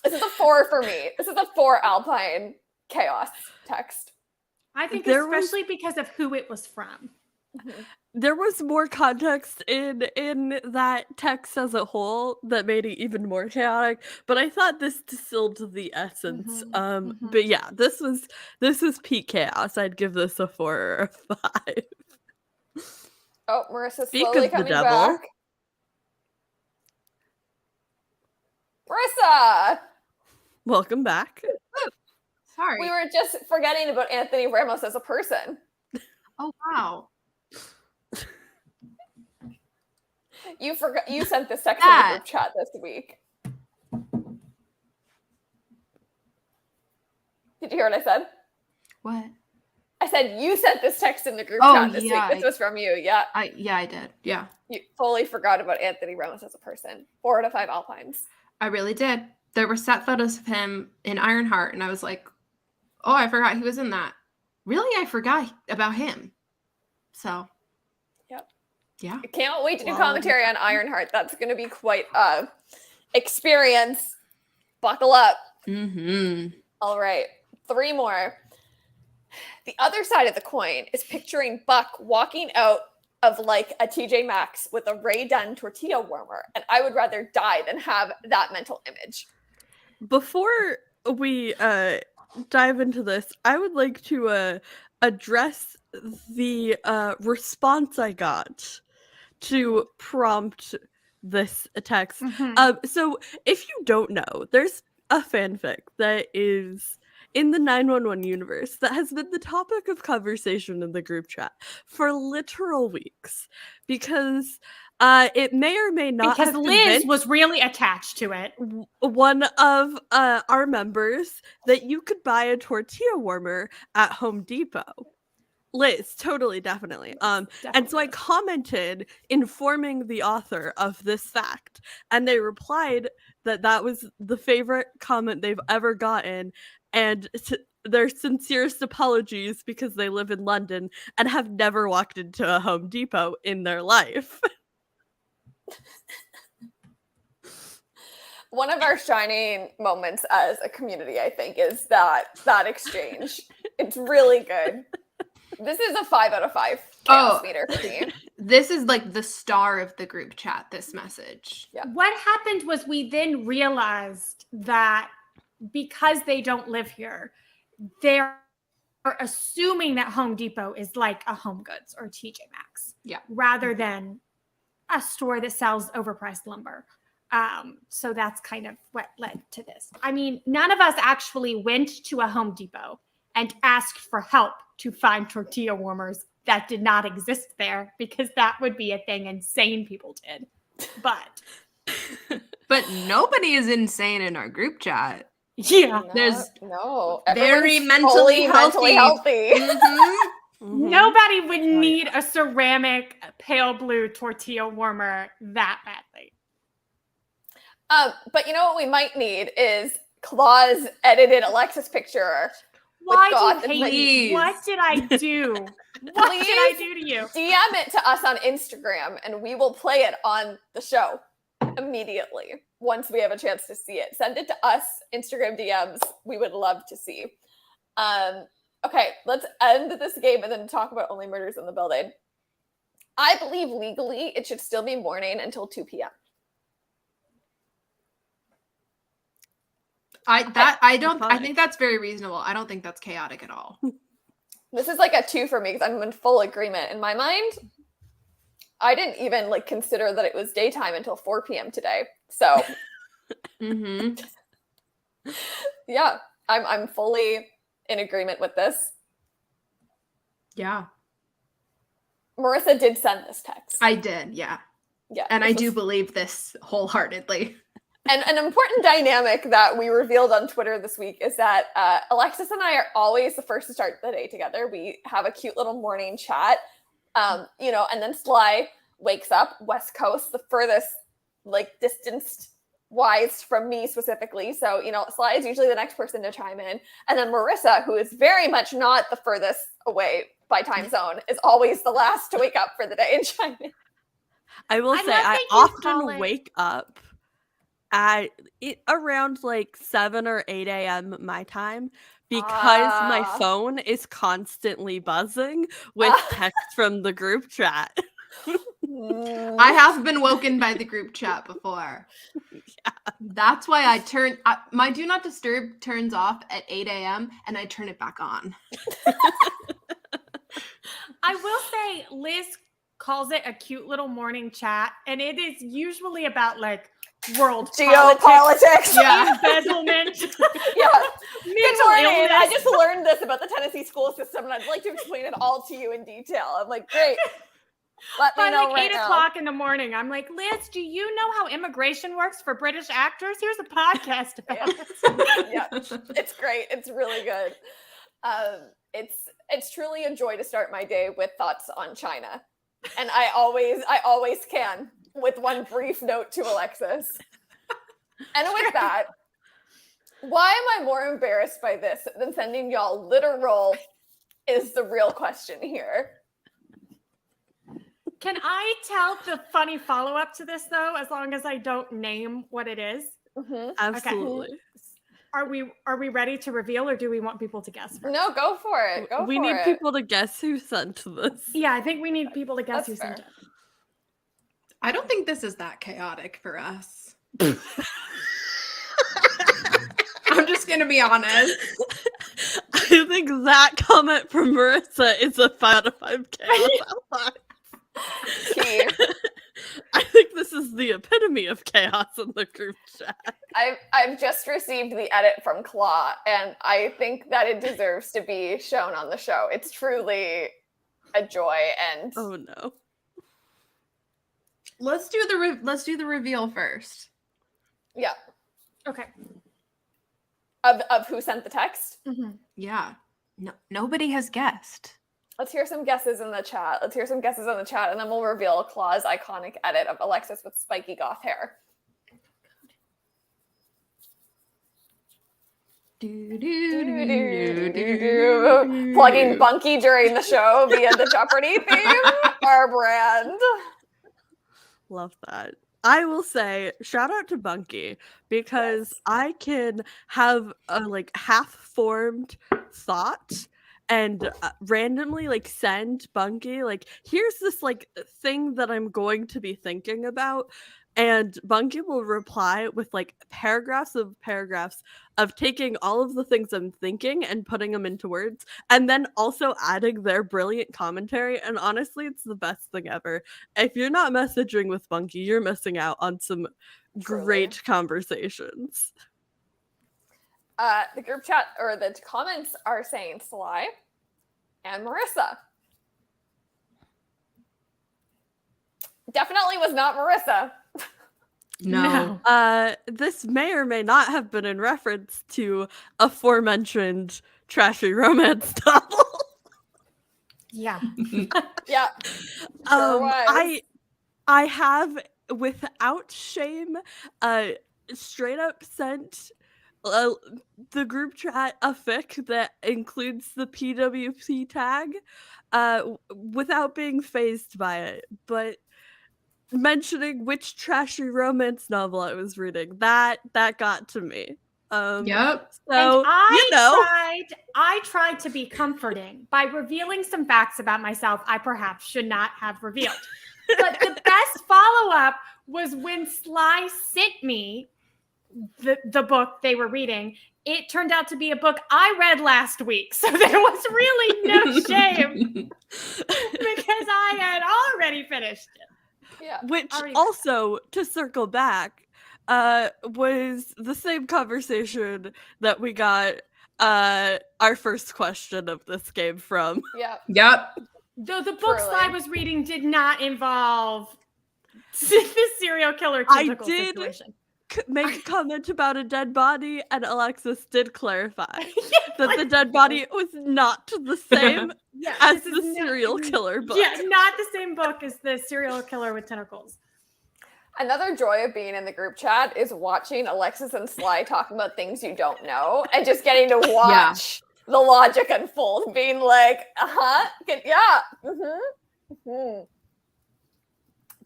This is a 4 for me. This is a 4 Alpine chaos text. I think especially because of who it was from. Mm-hmm. There was more context in that text as a whole that made it even more chaotic, but I thought this distilled the essence. But yeah, this was peak chaos. I'd give this a 4 or a 5. Oh, Marissa's Speak slowly of the coming devil. back. Marissa! Welcome back. Sorry. We were just forgetting about Anthony Ramos as a person. Oh, wow. You forgot. You sent this text in the group chat this week. Did you hear what I said? What? I said you sent this text in the group chat this week. This was from you. Yeah. I did. Yeah. You fully forgot about Anthony Ramos as a person. 4 out of 5 Alpines. I really did. There were set photos of him in Ironheart, and I was like, oh, I forgot he was in that. Really? I forgot about him. So. Yep. Yeah. I can't wait to do commentary on Ironheart. That's going to be quite a experience. Buckle up. Mm-hmm. All right. 3 more. The other side of the coin is picturing Buck walking out of like a TJ Maxx with a Ray Dunn tortilla warmer. And I would rather die than have that mental image. Before we dive into this, I would like to address the response I got to prompt this text. So if you don't know, there's a fanfic that is in the 911 universe that has been the topic of conversation in the group chat for literal weeks because it may or may not because Liz was really attached to it. One of our members that you could buy a tortilla warmer at Home Depot. Liz, totally, definitely. And so I commented informing the author of this fact, and they replied that was the favorite comment they've ever gotten, and their sincerest apologies because they live in London and have never walked into a Home Depot in their life. One of our shining moments as a community, I think, is that exchange. It's really good. This is a 5 out of 5 chaos meter for me. This is like the star of the group chat, this message. Yeah. What happened was we then realized that because they don't live here, they're assuming that Home Depot is like a Home Goods or TJ Maxx, rather than a store that sells overpriced lumber. So that's kind of what led to this. I mean, none of us actually went to a Home Depot and asked for help to find tortilla warmers that did not exist there, because that would be a thing insane people did. But nobody is insane in our group chat. Yeah, there's very mentally healthy. Mm-hmm. Nobody would need a ceramic pale blue tortilla warmer that badly. But you know what we might need is Claw's edited Alexis picture. Why do you hate me? What did I do? What did I do to you? DM it to us on Instagram and we will play it on the show immediately once we have a chance to see it. Send it to us, Instagram DMs. We would love to see. Okay, let's end this game and then talk about Only Murders in the Building. I believe legally it should still be morning until 2 p.m. I think that's very reasonable. I don't think that's chaotic at all. This is like a 2 for me because I'm in full agreement. In my mind, I didn't even like consider that it was daytime until 4 p.m. today. So, yeah, I'm fully in agreement with this. Yeah. Marissa did send this text. I did, yeah. Yeah. And I do believe this wholeheartedly. And an important dynamic that we revealed on Twitter this week is that Alexis and I are always the first to start the day together. We have a cute little morning chat, and then Sly wakes up West Coast, the furthest, like, distanced wise from me specifically. So, Sly is usually the next person to chime in. And then Marissa, who is very much not the furthest away by time zone, is always the last to wake up for the day and chime in. I will say, I often wake up at around like 7 or 8 a.m. my time because my phone is constantly buzzing with text from the group chat. I have been woken by the group chat before. Yeah. That's why my do not disturb turns off at 8 a.m. and I turn it back on. I will say Liz calls it a cute little morning chat, and it is usually about like world geopolitics, embezzlement. Good morning. I just learned this about the Tennessee school system, and I'd like to explain it all to you in detail. I'm like, great. Let me know like right 8 o'clock in the morning, I'm like, Liz, do you know how immigration works for British actors? Here's a podcast about it. Yeah, it's great. It's really good. It's truly a joy to start my day with thoughts on China, and I always can. With one brief note to Alexis. And with that, why am I more embarrassed by this than sending y'all literal is the real question here. Can I tell the funny follow-up to this, though, as long as I don't name what it is? Absolutely. Okay. Are we ready to reveal, or do we want people to guess first? No, go for it. We need people to guess who sent this. Yeah, I think we need people to guess who sent it. I don't think this is that chaotic for us. I'm just going to be honest. I think that comment from Marissa is a 5 out of 5 chaos outline. I think this is the epitome of chaos in the group chat. I've just received the edit from Claw, and I think that it deserves to be shown on the show. It's truly a joy, and oh no. Let's do the reveal first. Yeah. Okay. Of who sent the text? Mm-hmm. Yeah. No, nobody has guessed. Let's hear some guesses in the chat. And then we'll reveal Claw's iconic edit of Alexis with spiky goth hair. Plugging Bunky during the show via the Jeopardy theme. Our brand. Love that. I will say, shout out to Bunky because Yes. I can have a like half-formed thought and randomly like send Bunky like, here's this like thing that I'm going to be thinking about, and Bunky will reply with like paragraphs of taking all of the things I'm thinking and putting them into words, and then also adding their brilliant commentary. And honestly, it's the best thing ever. If you're not messaging with Bunky, you're missing out on some great conversations. The group chat or the comments are saying Sly and Marissa. Definitely was not Marissa. No. This may or may not have been in reference to aforementioned trashy romance novel. Yeah. Yeah. Sure was. I have, without shame, straight up sent the group chat a fic that includes the PWP tag, without being fazed by it, but mentioning which trashy romance novel I was reading, that got to me. Yep. So, and I tried to be comforting by revealing some facts about myself I perhaps should not have revealed. But the best follow-up was when Sly sent me the book they were reading. It turned out to be a book I read last week. So there was really no shame because I had already finished it. Yeah. Which also, to circle back, was the same conversation that we got our first question of this game from. Yeah. Yep. Though the book Sly was reading did not involve the serial killer tentacle situation. Make a comment about a dead body, and Alexis did clarify that the dead body was not the same as the serial killer book. Yeah, not the same book as the serial killer with tentacles. Another joy of being in the group chat is watching Alexis and Sly talking about things you don't know and just getting to watch the logic unfold, being like, It's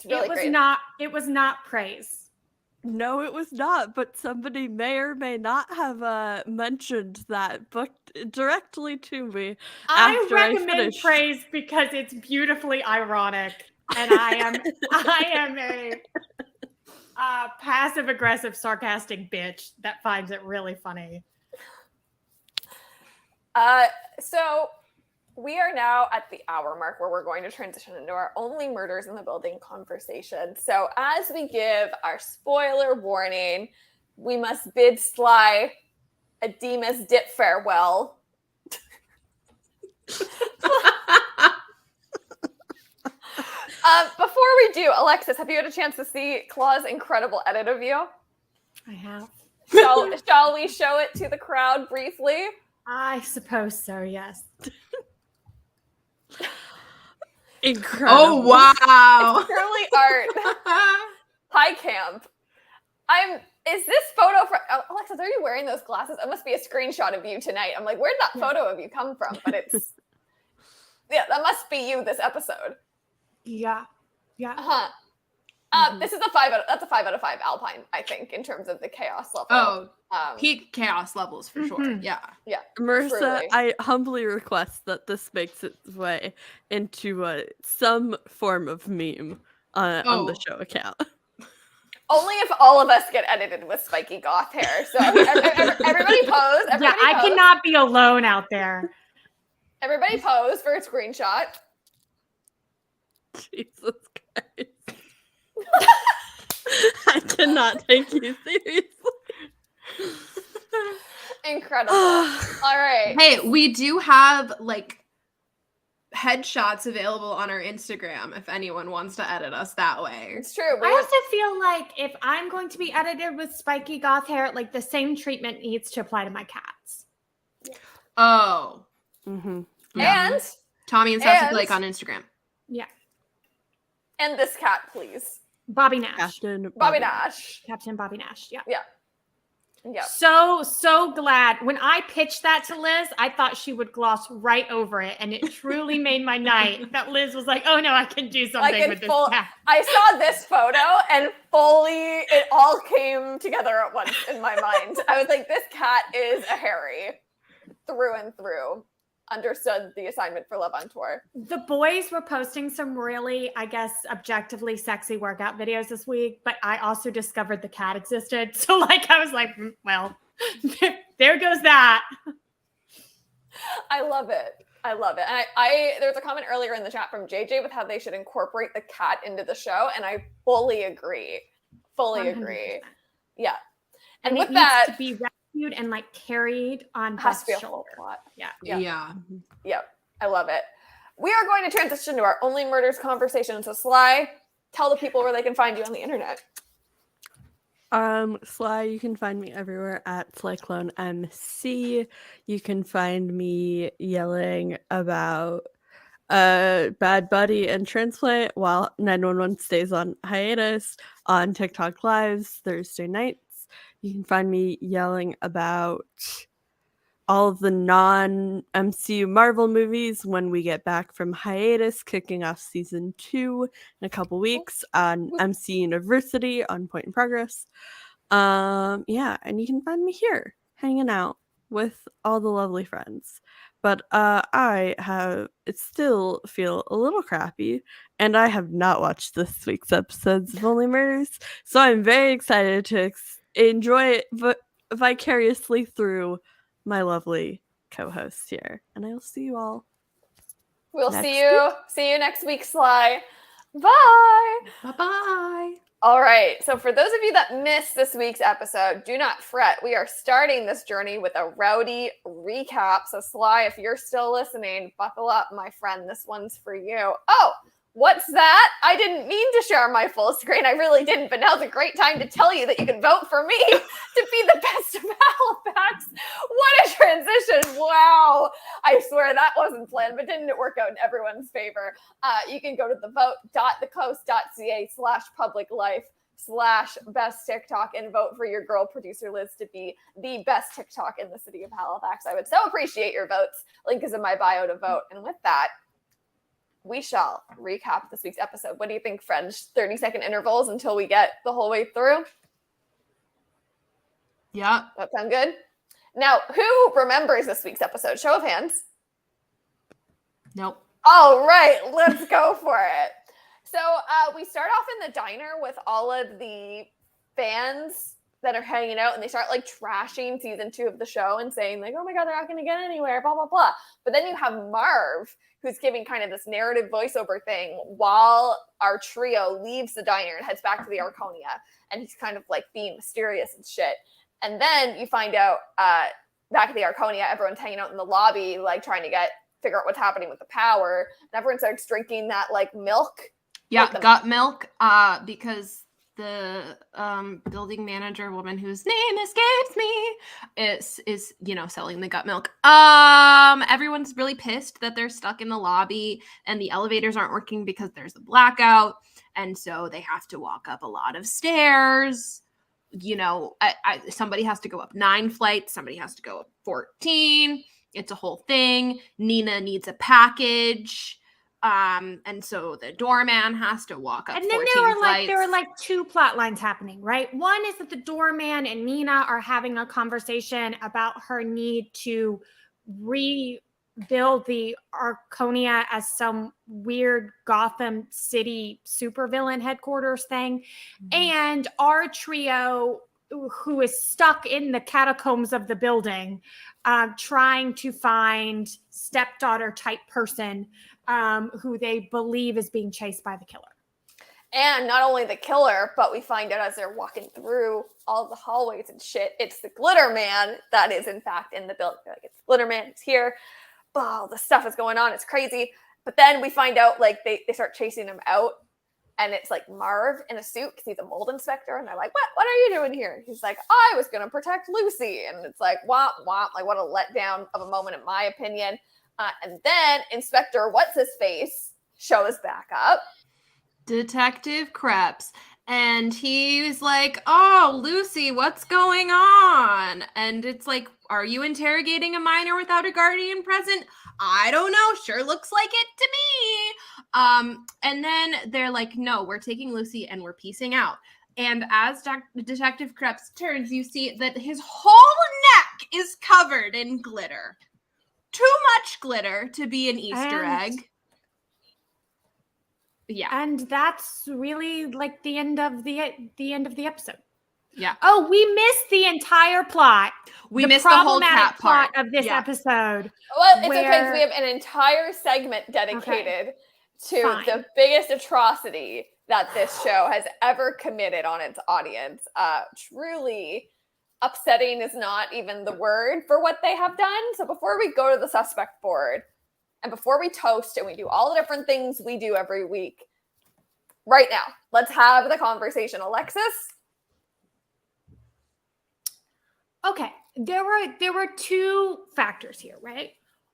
really great. It was not praise. No, it was not, but somebody may or may not have mentioned that book directly to me. I recommend praise because it's beautifully ironic, and I am a passive-aggressive, sarcastic bitch that finds it really funny. So we are now at the hour mark where we're going to transition into our only murders in the building conversation. So as we give our spoiler warning, we must bid Sly a Demas dip farewell. Before we do, Alexis, have you had a chance to see Claw's incredible edit of you? I have. Shall we show it to the crowd briefly? I suppose so, yes. Incredible. Oh, wow. It's truly art. Hi, camp. Is this photo from Alexis? Are you wearing those glasses? It must be a screenshot of you tonight. I'm like, where'd that photo of you come from? But it's that must be you this episode. Yeah. This is a 5 out of 5 Alpine, I think, in terms of the chaos level. Oh, peak chaos levels for sure. Yeah. Marissa, truly. I humbly request that this makes its way into some form of meme on the show account. Only if all of us get edited with spiky goth hair. So everybody pose. I cannot be alone out there. Everybody pose for a screenshot. Jesus Christ. I cannot take you seriously. Incredible. All right. Hey, we do have like headshots available on our Instagram if anyone wants to edit us that way. It's true. I also feel like if I'm going to be edited with spiky goth hair, like the same treatment needs to apply to my cats. Oh. Mm-hmm. Yeah. And Tommy and Sassy Blake on Instagram. Yeah. And this cat, please. Bobby Nash. Captain Bobby Nash. Captain Bobby Nash. Yeah. Yeah. Yeah. So glad. When I pitched that to Liz, I thought she would gloss right over it. And it truly made my night that Liz was like, oh no, I can do something with this cat. I saw this photo and fully it all came together at once in my mind. I was like, this cat is a Harry through and through. Understood the assignment for Love on Tour. The boys were posting some really, I guess, objectively sexy workout videos this week, but I also discovered the cat existed. So like, I was like, well, there goes that. I love it. And I there was a comment earlier in the chat from JJ with how they should incorporate the cat into the show, and I fully agree. 100%. Yeah. And with that, needs to be rescued and like carried on has to be a shoulder. whole plot. Yeah. Yep. I love it. We are going to transition to our Only Murders conversation. So Sly, tell the people where they can find you on the internet. Sly, you can find me everywhere at SlyCloneMC. You can find me yelling about Bad Buddy and Transplant while 911 stays on hiatus on TikTok Lives Thursday nights. You can find me yelling about all of the non-MCU Marvel movies when we get back from hiatus, kicking off season 2 in a couple weeks on MC University on Point in Progress. Yeah, and you can find me here hanging out with all the lovely friends. But I still feel a little crappy, and I have not watched this week's episodes of Only Murders, so I'm very excited to enjoy it vicariously through my lovely co-hosts here. And I will see you all. We'll see you next week, Sly. Bye. Bye-bye. All right. So for those of you that missed this week's episode, do not fret. We are starting this journey with a rowdy recap. So Sly, if you're still listening, buckle up, my friend. This one's for you. Oh, what's that? I didn't mean to share my full screen. I really didn't, but now's a great time to tell you that you can vote for me to be the best of Halifax. What a transition. Wow. I swear that wasn't planned, but didn't it work out in everyone's favor? You can go to thevote.thecoast.ca/public-life/best TikTok and vote for your girl producer Liz to be the best TikTok in the city of Halifax. I would so appreciate your votes. Link is in my bio to vote. And with that, we shall recap this week's episode. What do you think, friends? 30-second intervals until we get the whole way through? Yeah. That sound good? Now, who remembers this week's episode? Show of hands. Nope. All right, let's go for it. So we start off in the diner with all of the fans that are hanging out, and they start like trashing season 2 of the show and saying like, oh my God, they're not going to get anywhere, blah, blah, blah. But then you have Marv, who's giving kind of this narrative voiceover thing while our trio leaves the diner and heads back to the Arconia. And he's kind of like being mysterious and shit. And then you find out back at the Arconia, everyone's hanging out in the lobby, like trying to figure out what's happening with the power. And everyone starts drinking that like milk. Yeah, gut milk, because the building manager woman whose name escapes me is selling the gut milk. Everyone's really pissed that they're stuck in the lobby and the elevators aren't working because there's a blackout, and so they have to walk up a lot of stairs. Somebody has to go up 9 flights, somebody has to go up 14. It's a whole thing. Nina needs a package. And so the doorman has to walk up 14 flights. And then there were like 2 plot lines happening, right? One is that the doorman and Nina are having a conversation about her need to rebuild the Arconia as some weird Gotham City supervillain headquarters thing. Mm-hmm. And our trio, who is stuck in the catacombs of the building, trying to find stepdaughter type person who they believe is being chased by the killer. And not only the killer, but we find out as they're walking through all the hallways and shit, it's the Glitter Man that is in fact in the building. They're like, it's Glitter Man, it's here. Oh, the stuff is going on, it's crazy. But then we find out like they start chasing him out, and it's like Marv in a suit because he's a mold inspector, and they're like, what are you doing here? He's like, I was gonna protect Lucy. And it's like, womp womp, like what a letdown of a moment in my opinion. And then Inspector What's-His-Face shows back up. Detective Krebs. And he's like, oh, Lucy, what's going on? And it's like, are you interrogating a minor without a guardian present? I don't know. Sure looks like it to me. And then they're like, no, we're taking Lucy and we're piecing out. And as Detective Krebs turns, you see that his whole neck is covered in glitter. Too much glitter to be an Easter egg. Yeah. And that's really like the end of the episode. Yeah. Oh, we missed the entire plot. We missed the whole cat plot part of this episode. Well, it's okay because we have an entire segment dedicated to Fine. the biggest atrocity that this show has ever committed on its audience. Truly upsetting is not even the word for what they have done. So before we go to the suspect board, and before we toast and we do all the different things we do every week, right now, let's have the conversation. Alexis? Okay, there were two factors here, right?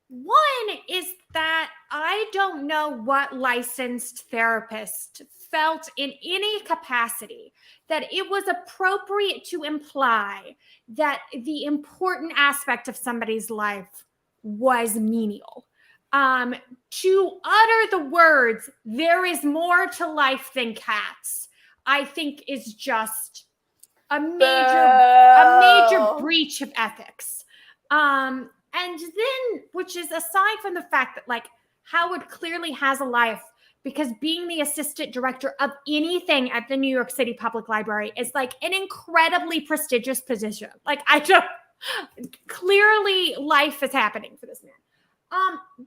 One is that I don't know what licensed therapist felt in any capacity that it was appropriate to imply that the important aspect of somebody's life was menial. To utter the words, there is more to life than cats, I think is just a major breach of ethics. And then, which is aside from the fact that like Howard clearly has a life, because being the assistant director of anything at the New York City Public Library is like an incredibly prestigious position. Like clearly life is happening for this man.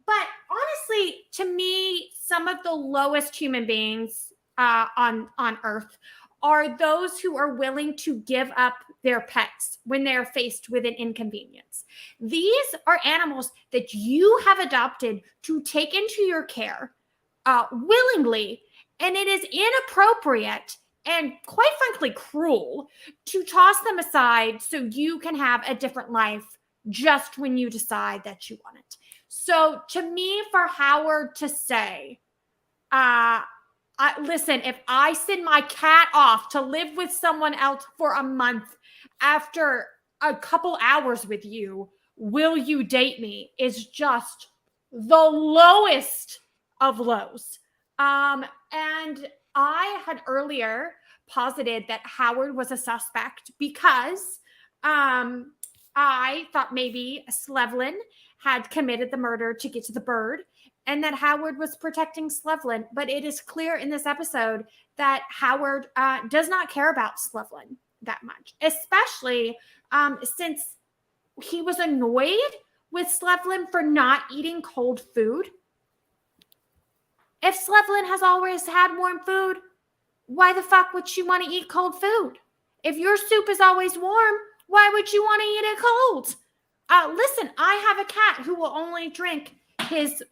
But honestly, to me, some of the lowest human beings on Earth are those who are willing to give up their pets when they are faced with an inconvenience. These are animals that you have adopted to take into your care willingly, and it is inappropriate and quite frankly cruel to toss them aside so you can have a different life just when you decide that you want it. So to me, for Howard to say, listen, if I send my cat off to live with someone else for a month after a couple hours with you, will you date me? Is just the lowest of lows. And I had earlier posited that Howard was a suspect because I thought maybe Slevlin had committed the murder to get to the bird and that Howard was protecting Slevlin. But it is clear in this episode that Howard does not care about Slevlin that much, especially since he was annoyed with Slevlin for not eating cold food. If Slevlin has always had warm food, why the fuck would she want to eat cold food? If your soup is always warm, why would you want to eat it cold? Listen, I have a cat who will only drink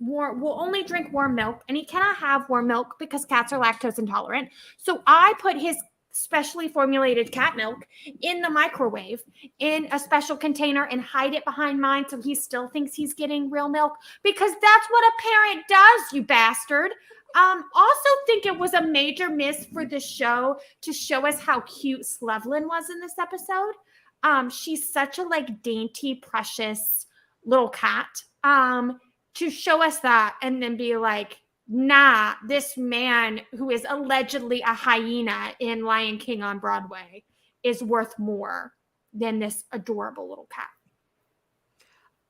warm milk, and he cannot have warm milk because cats are lactose intolerant. So I put his specially formulated cat milk in the microwave in a special container and hide it behind mine so he still thinks he's getting real milk, because that's what a parent does, you bastard. Also think it was a major miss for the show to show us how cute Slevlin was in this episode. She's such a like dainty, precious little cat. To show us that and then be like, nah, this man who is allegedly a hyena in Lion King on Broadway is worth more than this adorable little cat.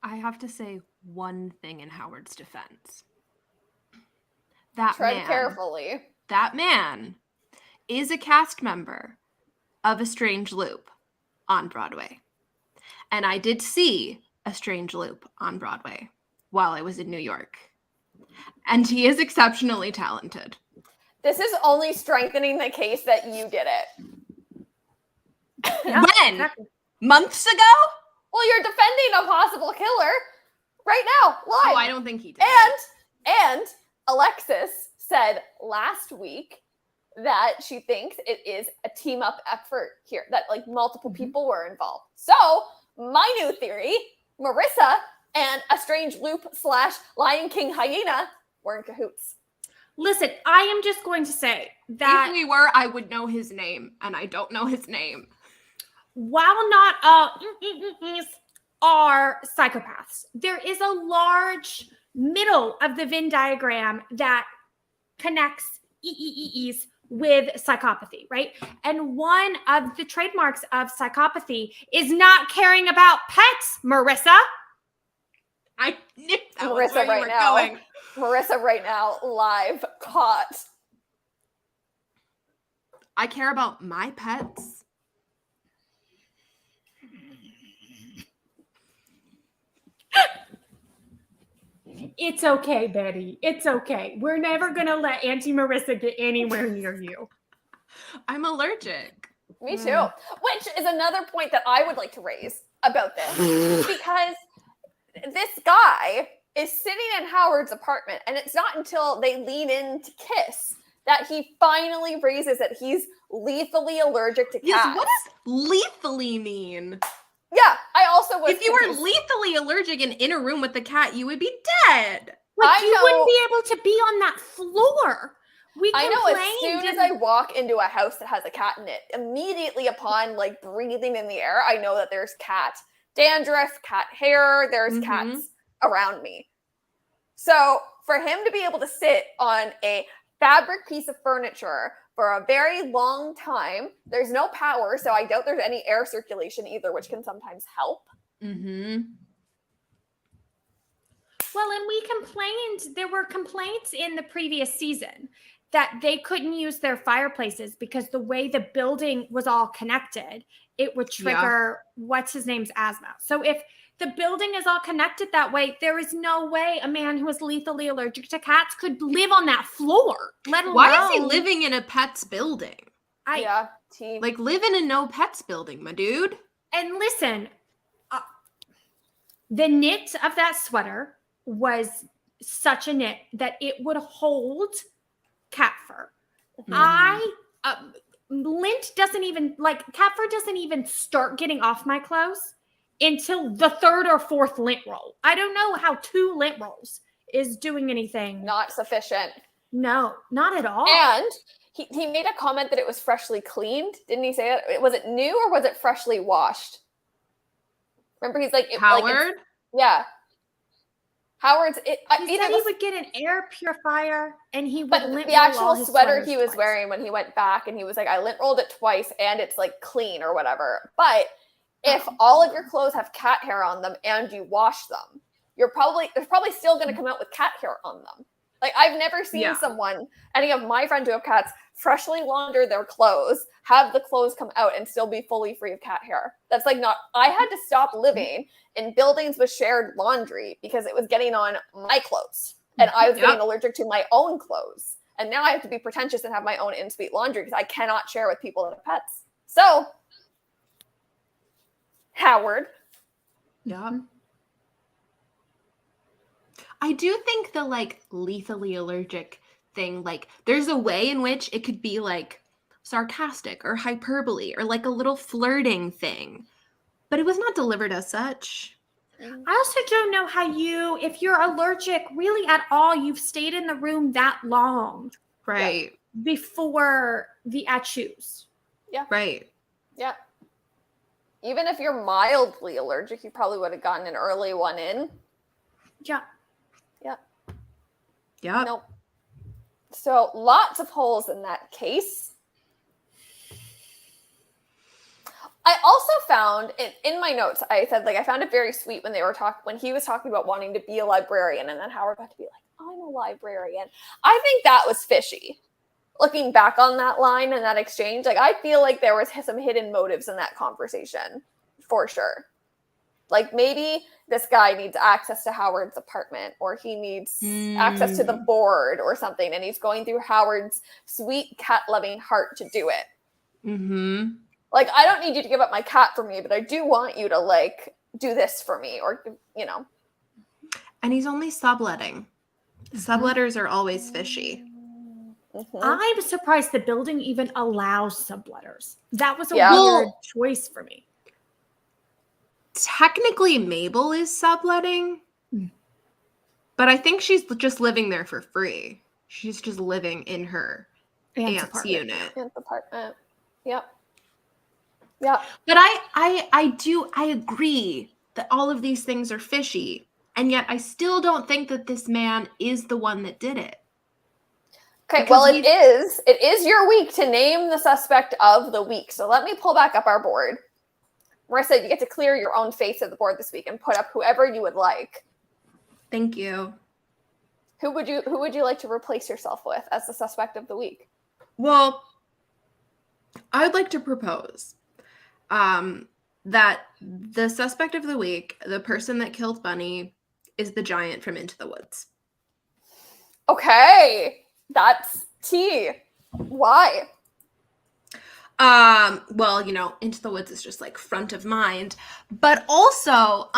I have to say one thing in Howard's defense. Tread carefully. That man is a cast member of A Strange Loop on Broadway. And I did see A Strange Loop on Broadway while I was in New York. And he is exceptionally talented. This is only strengthening the case that you did it. Yeah, when? Exactly. Months ago? Well, you're defending a possible killer right now, live. Oh, I don't think he did. And Alexis said last week that she thinks it is a team up effort here, that like multiple people were involved. So my new theory, Marissa and A Strange Loop / Lion King hyena were in cahoots. Listen, I am just going to say that If we were, I would know his name, and I don't know his name. while not all are psychopaths, there is a large middle of the Venn diagram that connects EEEs with psychopathy, right? And one of the trademarks of psychopathy is not caring about pets, Marissa. I knew that was Marissa where you right were now. going. Marissa right now, live, caught. I care about my pets. It's okay, Betty. It's okay. We're never going to let Auntie Marissa get anywhere near you. I'm allergic. Me too. Which is another point that I would like to raise about this. Because this guy is sitting in Howard's apartment, and it's not until they lean in to kiss that he finally raises that he's lethally allergic to cats. Yes, what does lethally mean? Yeah, I also was. If you were confused. lethally allergic and in a room with the cat, you would be dead. Like, I you know- wouldn't be able to be on that floor. We I know as soon complained as I walk into a house that has a cat in it, immediately upon like breathing in the air, I know that there's cat dandruff, cat hair, there's cats around me. So for him to be able to sit on a fabric piece of furniture for a very long time, there's no power, so I doubt there's any air circulation either, which can sometimes help. Mm-hmm. Well, and we complained, there were complaints in the previous season that they couldn't use their fireplaces because the way the building was all connected, it would trigger what's his name's asthma. So if the building is all connected that way, there is no way a man who is lethally allergic to cats could live on that floor, let alone. Why is he living in a pet's building? Yeah, team. Like, live in a no pets building, my dude. And listen, the knit of that sweater was such a knit that it would hold cat fur. Lint doesn't even, like, cat fur doesn't even start getting off my clothes until the third or fourth lint roll. I don't know how 2 lint rolls is doing anything. Not sufficient. No, not at all. And he made a comment that it was freshly cleaned. Didn't he say that? Was it new or was it freshly washed? Remember, he's like Howard? yeah. Howard's. He said he would get an air purifier and he would But lint the roll actual all his sweater sweaters he was twice. wearing when he went back, and he was like, I lint rolled it twice and it's like clean or whatever. But if all of your clothes have cat hair on them and you wash them, there's probably still going to come out with cat hair on them. Like, I've never seen any of my friends who have cats, freshly launder their clothes, have the clothes come out and still be fully free of cat hair. That's like not, I had to stop living in buildings with shared laundry because it was getting on my clothes and I was getting allergic to my own clothes. And now I have to be pretentious and have my own in-suite laundry because I cannot share with people that have pets. So, Howard. Yeah. I do think the like lethally allergic thing, like there's a way in which it could be like sarcastic or hyperbole or like a little flirting thing, but it was not delivered as such. I also don't know how if you're allergic really at all, you've stayed in the room that long. Right. Before the achus. Yeah. Right. Yeah. Even if you're mildly allergic, you probably would have gotten an early one in. Yeah. Yeah. Yeah. Nope. So lots of holes in that case. I also found in my notes, I said, like, I found it very sweet when when he was talking about wanting to be a librarian, and then Howard got to be like, I'm a librarian. I think that was fishy. Looking back on that line and that exchange, like, I feel like there was some hidden motives in that conversation, for sure. Like, maybe this guy needs access to Howard's apartment, or he needs access to the board or something, and he's going through Howard's sweet cat-loving heart to do it. Mm-hmm. Like, I don't need you to give up my cat for me, but I do want you to, like, do this for me, or, you know. And he's only subletting. Subletters are always fishy. Mm-hmm. I'm surprised the building even allows subletters. That was a Yeah. weird choice for me. Technically, Mabel is subletting, but I think she's just living there for free. She's just living in her Aunt's aunt's unit. Aunt's apartment. Yep. Yep. But I agree that all of these things are fishy, and yet I still don't think that this man is the one that did it. Okay, Because well, it is your week to name the suspect of the week. So let me pull back up our board. Marissa, you get to clear your own face of the board this week and put up whoever you would like. Thank you. Who would you like to replace yourself with as the suspect of the week? Well, I would like to propose that the suspect of the week, the person that killed Bunny, is the giant from Into the Woods. Okay, that's tea. Why? Well, Into the Woods is just like front of mind, but also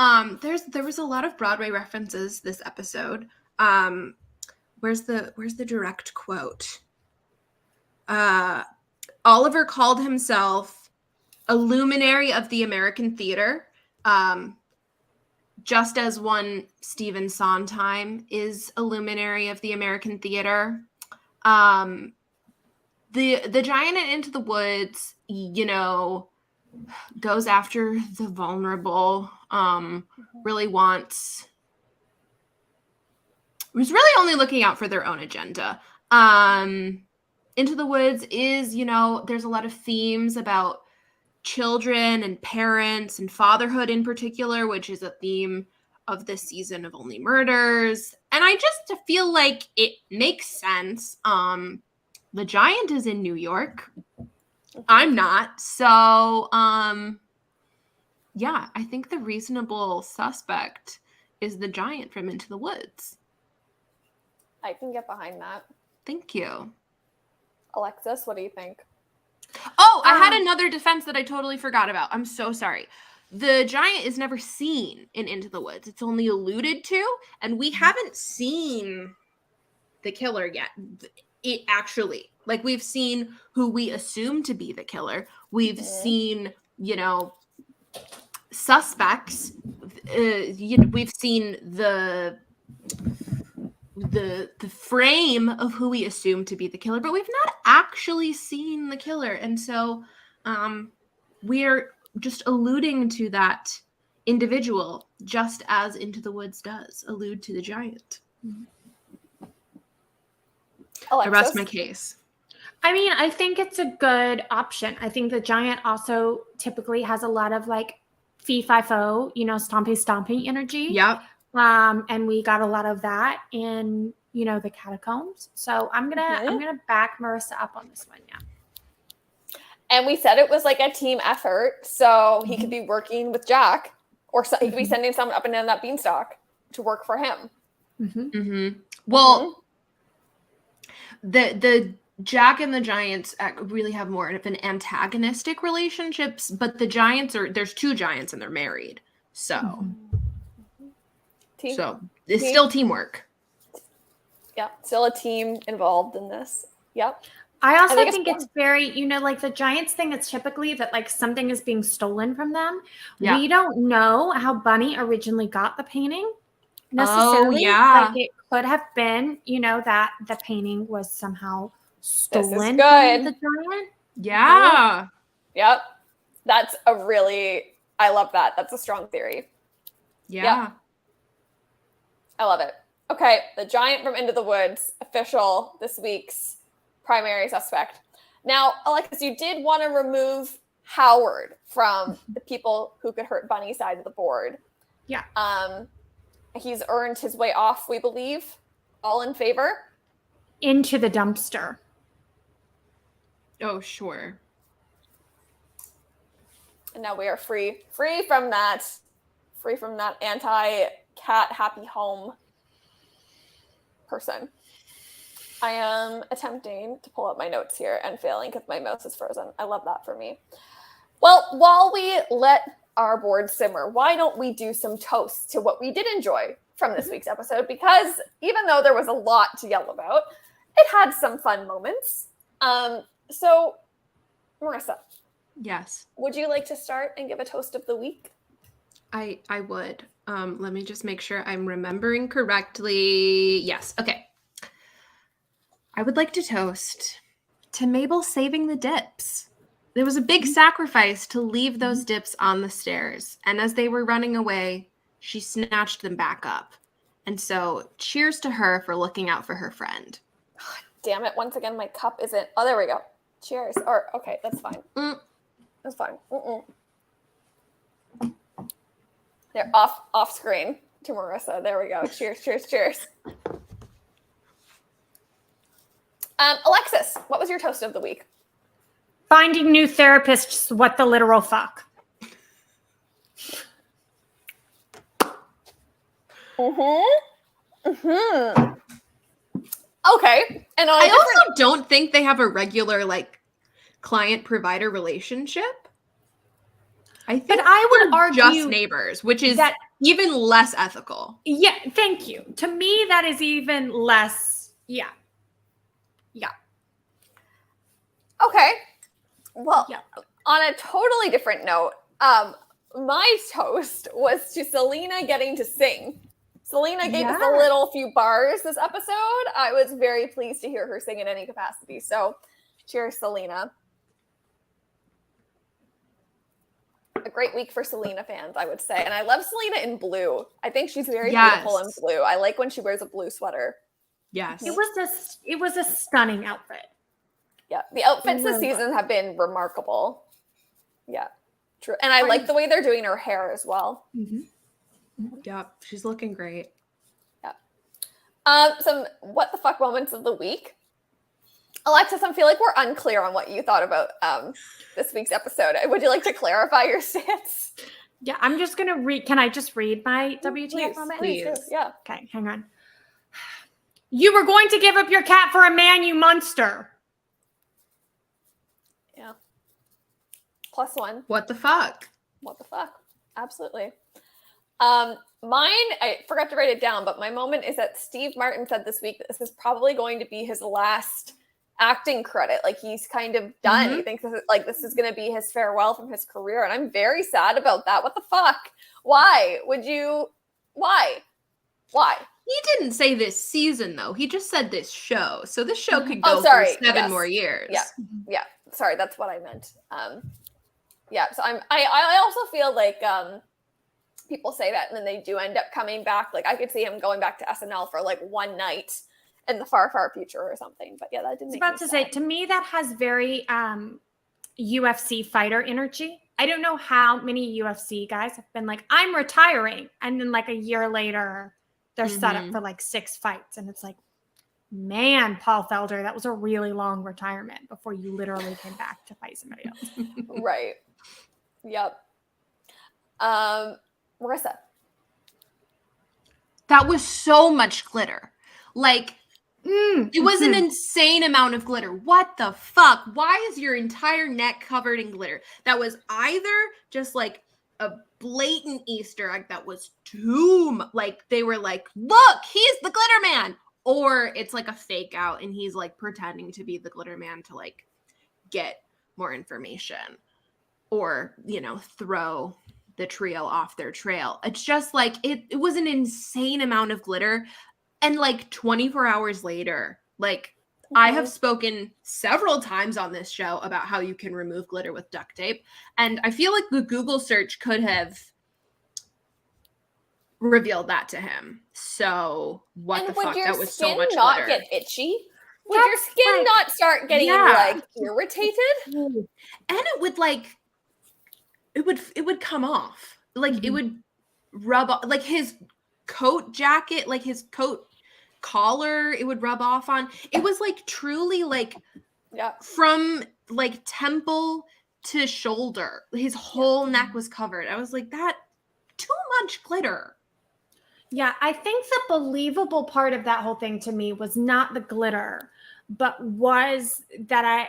there was a lot of Broadway references this episode. Where's the direct quote? Oliver called himself a luminary of the American theater, just as one Stephen Sondheim is a luminary of the American theater. The giant in Into the Woods, goes after the vulnerable, really was really only looking out for their own agenda. Into the Woods is, there's a lot of themes about children and parents and fatherhood in particular, which is a theme of this season of Only Murders. And I just feel like it makes sense. The giant is in New York. I'm not. So, yeah, I think the reasonable suspect is the giant from Into the Woods. I can get behind that. Thank you. Alexis, what do you think? Oh, I had another defense that I totally forgot about. I'm so sorry. The giant is never seen in Into the Woods. It's only alluded to, and we haven't seen the killer yet. It actually, like, we've seen who we assume to be the killer. We've seen, suspects. We've seen the frame of who we assume to be the killer, but we've not actually seen the killer. And so we're just alluding to that individual, just as Into the Woods does allude to the giant. Alexis? I rest my case. I mean, I think it's a good option. I think the giant also typically has a lot of like fee-fi-fo, stompy energy. Yep. And we got a lot of that in, the catacombs. So I'm gonna back Marissa up on this one. Yeah. And we said it was like a team effort, so he could be working with Jack, or he could be sending someone up and down that beanstalk to work for him. Well, the Jack and the Giants really have more of an antagonistic relationships, but the Giants there's two Giants and they're married, so it's still teamwork. Yeah, still a team involved in this. Yep. I also think it's very, like the Giants thing, it's typically that like something is being stolen from them. Yeah. We don't know how Bunny originally got the painting necessarily. Oh, yeah. Like it could have been, that the painting was somehow stolen this is from good. the giant. Yeah. Yep. That's I love that. That's a strong theory. Yeah. Yep. I love it. Okay, the giant from Into the Woods, official this week's primary suspect. Now, Alexis, you did want to remove Howard from the people who could hurt Bunny's side of the board. Yeah. He's earned his way off, we believe. All in favor? Into the dumpster. Oh, sure. And now we are free from that anti-cat happy home person. I am attempting to pull up my notes here and failing because my mouse is frozen. I love that for me. Well, while we let our board simmer, why don't we do some toasts to what we did enjoy from this week's episode? Because even though there was a lot to yell about, it had some fun moments. So, Marissa. Yes. Would you like to start and give a toast of the week? I would. Let me just make sure I'm remembering correctly. Yes. Okay. I would like to toast to Mabel saving the dips. There was a big sacrifice to leave those dips on the stairs. And as they were running away, she snatched them back up. And so cheers to her for looking out for her friend. Damn it. Once again, my cup isn't. Oh, there we go. Cheers. Or, okay, that's fine. That's fine. They're off screen to Marissa. There we go. Cheers, cheers, cheers. Alexis, what was your toast of the week? Finding new therapists, what the literal fuck. Okay. And I also don't think they have a regular like client provider relationship. I think I would argue just neighbors, which is that even less ethical. Yeah, thank you. To me, that is even less. Yeah. Okay. Well, Yeah. on a totally different note, my toast was to Selena getting to sing. Selena gave us a little few bars this episode. I was very pleased to hear her sing in any capacity. So, cheers, Selena. A great week for Selena fans, I would say. And I love Selena in blue. I think she's very beautiful in blue. I like when she wears a blue sweater. Yes. It was a stunning outfit. Yeah, the outfits this season have been remarkable. Yeah, true. And I like the way they're doing her hair as well. Yeah, she's looking great. Yeah. Some what the fuck moments of the week. Alexis, I feel like we're unclear on what you thought about this week's episode. Would you like to clarify your stance? Yeah, I'm just gonna read. Can I just read my WTF moment? Please. Yeah. Okay, hang on. You were going to give up your cat for a man, you monster. Yeah. +1. What the fuck? What the fuck? Absolutely. Mine, I forgot to write it down, but my moment is that Steve Martin said this week that this is probably going to be his last acting credit. Like he's kind of done. He thinks this is going to be his farewell from his career. And I'm very sad about that. What the fuck? Why would you? Why? He didn't say this season though. He just said this show. So this show could go for 7 more years. Yeah. Sorry, that's what I meant. Yeah. So I also feel like people say that and then they do end up coming back. Like I could see him going back to SNL for like one night in the far, far future or something. But yeah, that didn't. I was about to say, to me, that has very UFC fighter energy. I don't know how many UFC guys have been like, I'm retiring, and then like a year later, they're set up for like 6 fights, and it's like, man, Paul Felder, that was a really long retirement before you literally came back to fight somebody else. Right. Yep. Marissa. That was so much glitter. Like, it was an insane amount of glitter. What the fuck? Why is your entire neck covered in glitter? That was either just like a blatant Easter egg that was like they were like, look, he's the glitter man. Or it's like a fake out and he's like pretending to be the glitter man to like get more information or, throw the trio off their trail. It's just like it was an insane amount of glitter. And like 24 hours later, like I have spoken several times on this show about how you can remove glitter with duct tape. And I feel like the Google search could have revealed that to him. So what the fuck? That was so much glitter. Would your skin not get itchy? Would your skin not start getting like irritated? And it would like, it would come off. Like it would rub off, like his coat jacket, like his coat collar, it would rub off on. It was like truly like from like temple to shoulder. His whole neck was covered. I was like, that too much glitter. Yeah, I think the believable part of that whole thing to me was not the glitter, but was that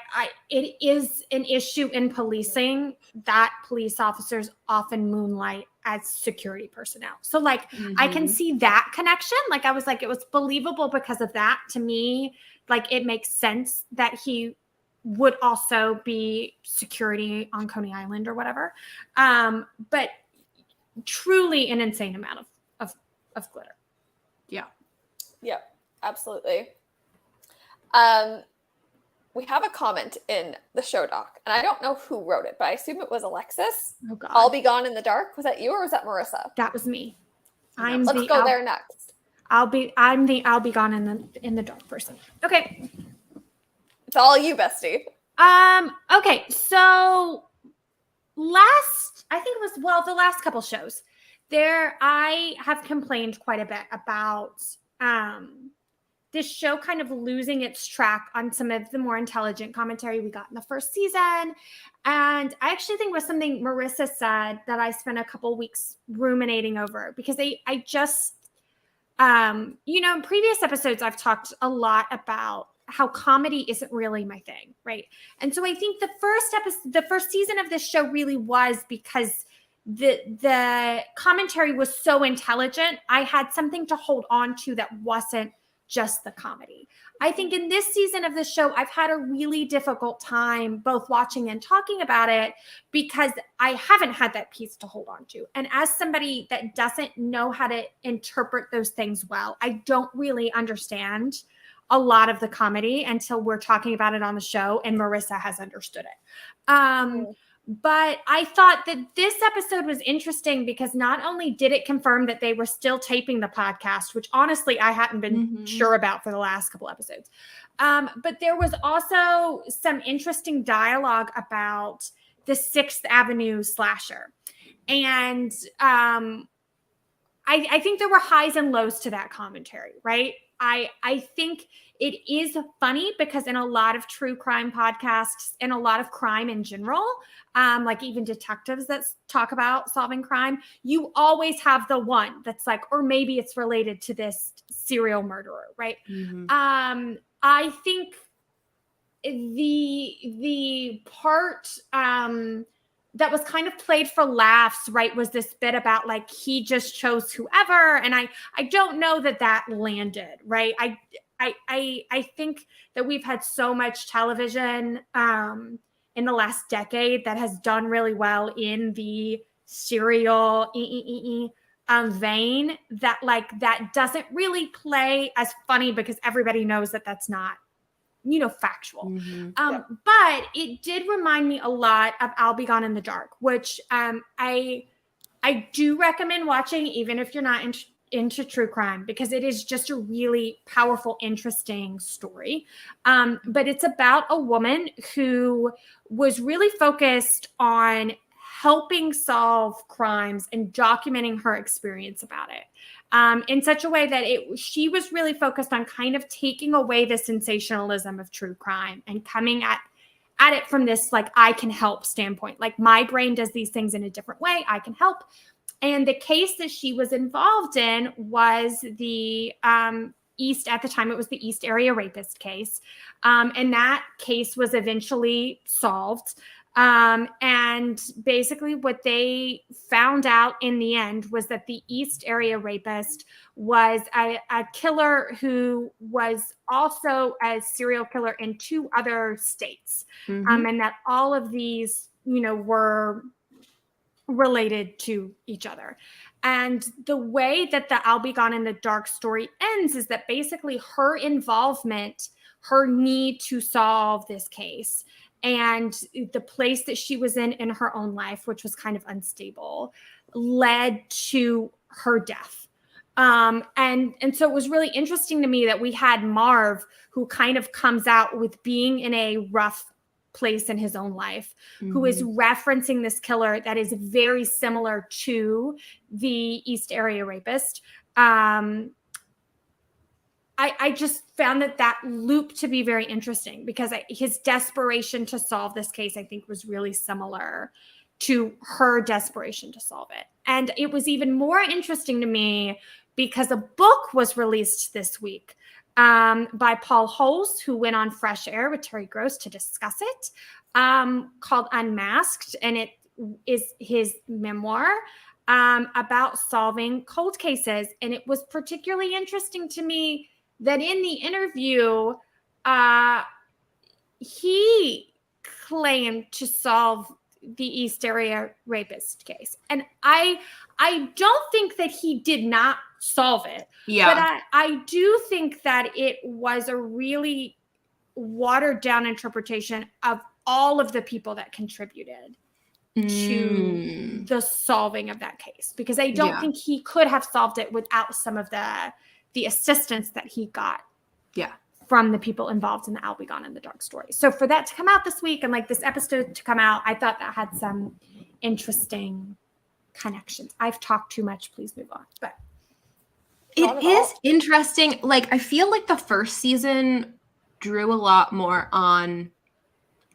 it is an issue in policing that police officers often moonlight as security personnel. So like I can see that connection. Like I was like, it was believable because of that. To me, like it makes sense that he would also be security on Coney Island or whatever. But truly an insane amount of glitter. Yeah, absolutely. We have a comment in the show doc, and I don't know who wrote it, but I assume it was Alexis. Oh God. I'll be gone in the dark. Was that you or was that Marissa? That was me. Let's go there next. I'm the I'll be gone in the dark person. Okay. It's all you, bestie. Okay, so I think it was the last couple shows I have complained quite a bit about this show kind of losing its track on some of the more intelligent commentary we got in the first season. And I actually think it was something Marissa said that I spent a couple weeks ruminating over, because I just in previous episodes I've talked a lot about how comedy isn't really my thing, right? And so I think the first season of this show really was, because the commentary was so intelligent, I had something to hold on to that wasn't just the comedy. I think in this season of the show, I've had a really difficult time both watching and talking about it, because I haven't had that piece to hold on to. And as somebody that doesn't know how to interpret those things well, I don't really understand a lot of the comedy until we're talking about it on the show and Marissa has understood it. But I thought that this episode was interesting because not only did it confirm that they were still taping the podcast, which honestly I hadn't been sure about for the last couple episodes, but there was also some interesting dialogue about the 6th Avenue slasher. And I think there were highs and lows to that commentary, right? I think it is funny because in a lot of true crime podcasts and a lot of crime in general, like even detectives that talk about solving crime, you always have the one that's like, or maybe it's related to this serial murderer, right? I think the part that was kind of played for laughs, right, was this bit about like he just chose whoever, and I don't know that landed, right? I think that we've had so much television in the last decade that has done really well in the serial vein, that like that doesn't really play as funny because everybody knows that that's not factual. But it did remind me a lot of I'll Be Gone in the Dark, which I do recommend watching, even if you're not into true crime, because it is just a really powerful, interesting story. But it's about a woman who was really focused on helping solve crimes and documenting her experience about it. In such a way that she was really focused on kind of taking away the sensationalism of true crime and coming at it from this, like, I can help standpoint. Like, my brain does these things in a different way. I can help. And the case that she was involved in was the at the time, it was the East Area Rapist case. And that case was eventually solved. And basically what they found out in the end was that the East Area Rapist was a killer who was also a serial killer in 2 other states. And that all of these, were related to each other. And the way that the I'll Be Gone in the Dark story ends is that basically her involvement, her need to solve this case, and the place that she was in her own life, which was kind of unstable, led to her death. And so it was really interesting to me that we had Marv, who kind of comes out with being in a rough place in his own life, who is referencing this killer that is very similar to the East Area Rapist. I just found that loop to be very interesting because his desperation to solve this case, I think, was really similar to her desperation to solve it. And it was even more interesting to me because a book was released this week by Paul Holes, who went on Fresh Air with Terry Gross to discuss it, called Unmasked. And it is his memoir about solving cold cases. And it was particularly interesting to me that in the interview, he claimed to solve the East Area Rapist case. And I don't think that he did not solve it. Yeah. But I do think that it was a really watered down interpretation of all of the people that contributed to the solving of that case, because I don't think he could have solved it without some of the assistance that he got from the people involved in the I'll Be Gone in the Dark story. So for that to come out this week and like this episode to come out, I thought that had some interesting connections. I've talked too much. Please move on. But it is interesting. Like, I feel like the first season drew a lot more on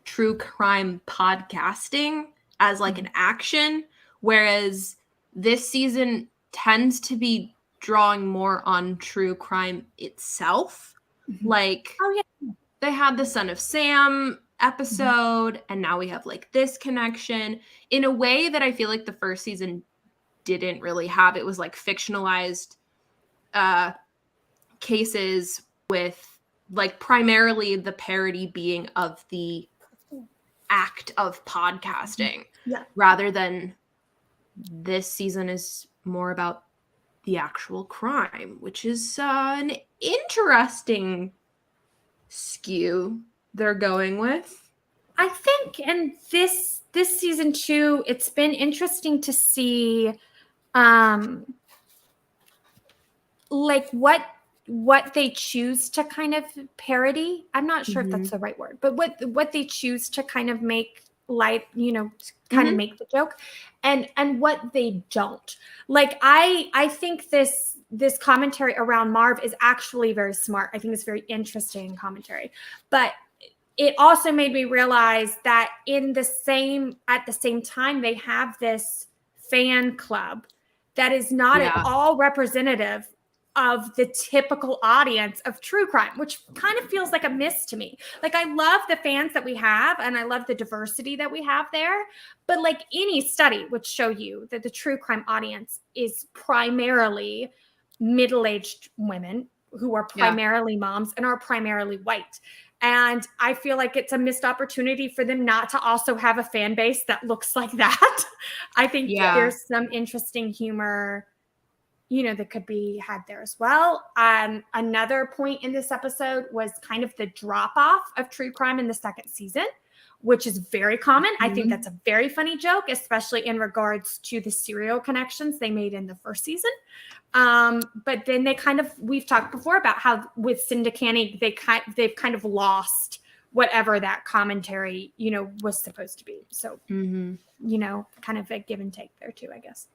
true crime podcasting as like an action, whereas this season tends to be drawing more on true crime itself. Like, they had the Son of Sam episode, and now we have like this connection in a way that I feel like the first season didn't really have. It was like fictionalized cases with like primarily the parody being of the act of podcasting, rather than this season is more about the actual crime, which is an interesting skew they're going with. I think in this season too, it's been interesting to see like what they choose to kind of parody. I'm not sure if that's the right word, but what they choose to kind of make light, you know, kind of make the joke, and what they don't. Like I think this commentary around Marv is actually very smart. I think it's very interesting commentary, but it also made me realize that at the same time, they have this fan club that is not at all representative of the typical audience of true crime, which kind of feels like a miss to me. Like, I love the fans that we have and I love the diversity that we have there, but like any study would show you that the true crime audience is primarily middle-aged women who are primarily moms and are primarily white. And I feel like it's a missed opportunity for them not to also have a fan base that looks like that. I think there's some interesting humor, you know, that could be had there as well. Another point in this episode was kind of the drop off of true crime in the second season, which is very common. I think that's a very funny joke, especially in regards to the serial connections they made in the first season. But then we've talked before about how with Syndicanti, they've kind of lost whatever that commentary, you know, was supposed to be. So, you know, kind of a give and take there too, I guess.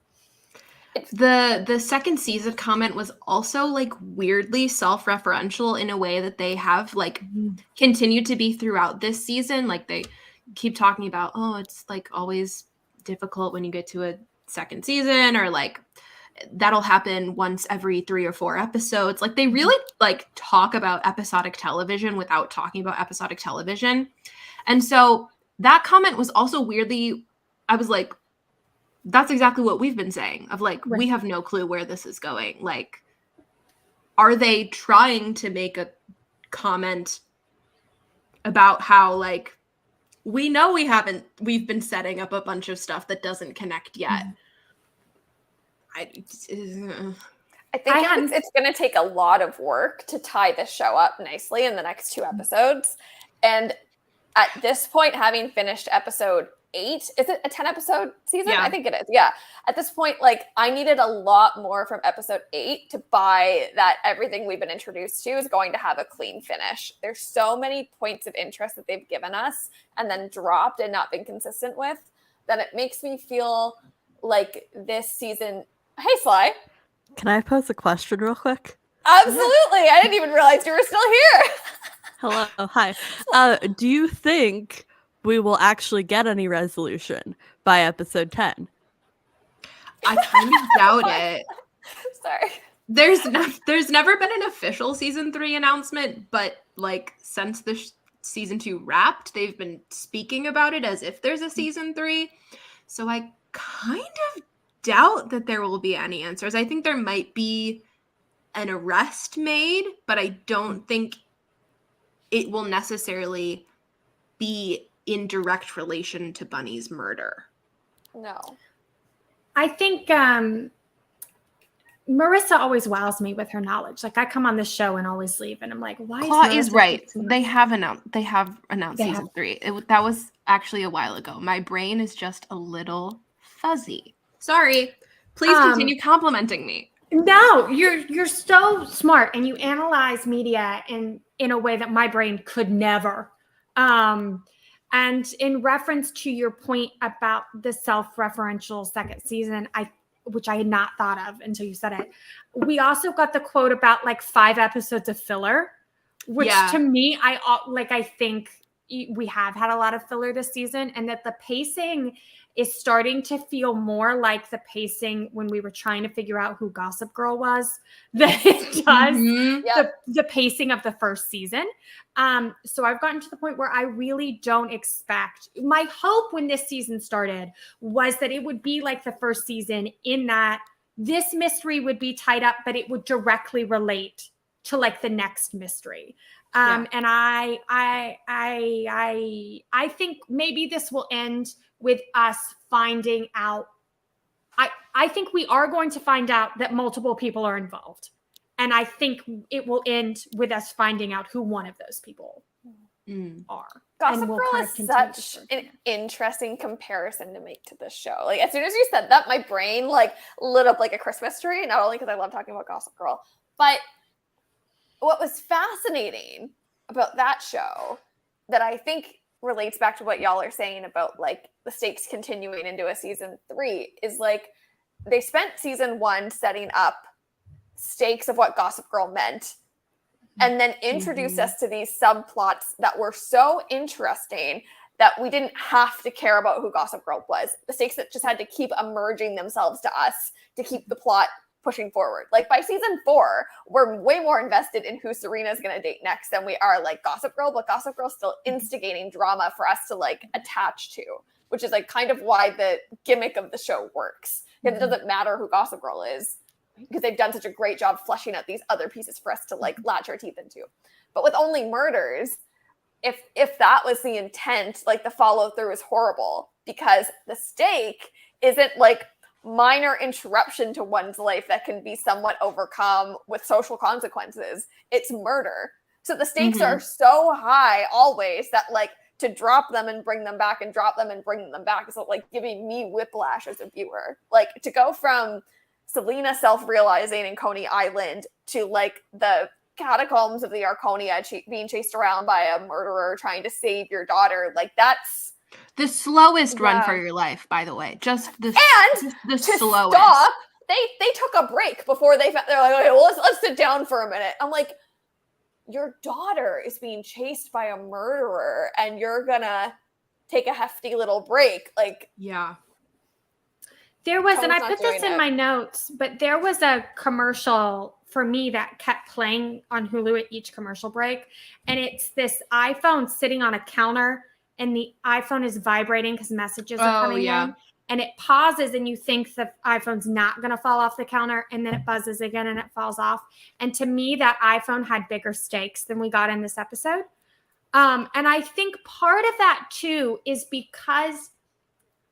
The second season comment was also like weirdly self-referential in a way that they have like continued to be throughout this season. Like, they keep talking about, oh, it's like always difficult when you get to a second season, or like that'll happen once every 3 or 4 episodes. Like, they really like talk about episodic television without talking about episodic television. And so that comment was also weirdly, I was like, that's exactly what we've been saying of like, we have no clue where this is going. Like, are they trying to make a comment about how like, we know we've been setting up a bunch of stuff that doesn't connect yet. I think it's going to take a lot of work to tie this show up nicely in the next 2 episodes. And at this point, having finished episode 8, is it a 10 episode season? I think it is. Yeah. At this point, like, I needed a lot more from episode 8 to buy that everything we've been introduced to is going to have a clean finish. There's so many points of interest that they've given us and then dropped and not been consistent with, that it makes me feel like this season. Hey, Sly. Can I pose a question real quick? Absolutely. I didn't even realize you were still here. Hello. Hi. Do you think we will actually get any resolution by episode 10? I kind of doubt it. Sorry. There's never been an official season 3 announcement, but like since the season 2 wrapped, they've been speaking about it as if there's a season 3. So I kind of doubt that there will be any answers. I think there might be an arrest made, but I don't think it will necessarily be in direct relation to Bunny's murder. No. I think Marissa always wows me with her knowledge. Like I come on this show and always leave, and I'm like, why? Claw is is Marissa right. fixing They this? have announced. They have announced They season have. 3. That was actually a while ago. My brain is just a little fuzzy. Sorry. Please continue complimenting me. No, you're so smart, and you analyze media in a way that my brain could never. And in reference to your point about the self-referential second season, which I had not thought of until you said it. We also got the quote about like 5 episodes of filler, which to me, I think we have had a lot of filler this season, and that the pacing is starting to feel more like the pacing when we were trying to figure out who Gossip Girl was than it does the pacing of the first season. So I've gotten to the point where I really don't expect. My hope when this season started was that it would be like the first season, in that this mystery would be tied up, but it would directly relate to like the next mystery. And I think maybe this will end with us finding out. I think we are going to find out that multiple people are involved. And I think it will end with us finding out who one of those people are. Gossip Girl is such an interesting comparison to make to this show. Like, as soon as you said that, my brain like lit up like a Christmas tree. Not only because I love talking about Gossip Girl, but what was fascinating about that show that I think relates back to what y'all are saying about like the stakes continuing into a season 3 is like they spent season 1 setting up stakes of what Gossip Girl meant, and then introduced us to these subplots that were so interesting that we didn't have to care about who Gossip Girl was. The stakes that just had to keep emerging themselves to us to keep the plot pushing forward. Like by season 4, we're way more invested in who Serena's going to date next than we are like Gossip Girl, but Gossip Girl's still instigating drama for us to like attach to, which is like kind of why the gimmick of the show works. Because it doesn't matter who Gossip Girl is, because they've done such a great job fleshing out these other pieces for us to like latch our teeth into. But with Only Murders, if that was the intent, like the follow through is horrible, because the stake isn't like minor interruption to one's life that can be somewhat overcome with social consequences. It's murder. So the stakes are so high always that like to drop them and bring them back and drop them and bring them back is like giving me whiplash as a viewer. Like to go from Selena self-realizing in Coney Island to like the catacombs of the Arconia being chased around by a murderer trying to save your daughter, like that's the slowest run for your life, by the way. Just the slowest. Stop. They took a break before they're like, okay, well let's sit down for a minute. I'm like, your daughter is being chased by a murderer and you're gonna take a hefty little break. Like, yeah. There was, and I put this in my notes, but there was a commercial for me that kept playing on Hulu at each commercial break. And it's this iPhone sitting on a counter, and the iPhone is vibrating because messages are coming in. And it pauses, and you think the iPhone's not going to fall off the counter, and then it buzzes again and it falls off. And to me, that iPhone had bigger stakes than we got in this episode. And I think part of that, too, is because,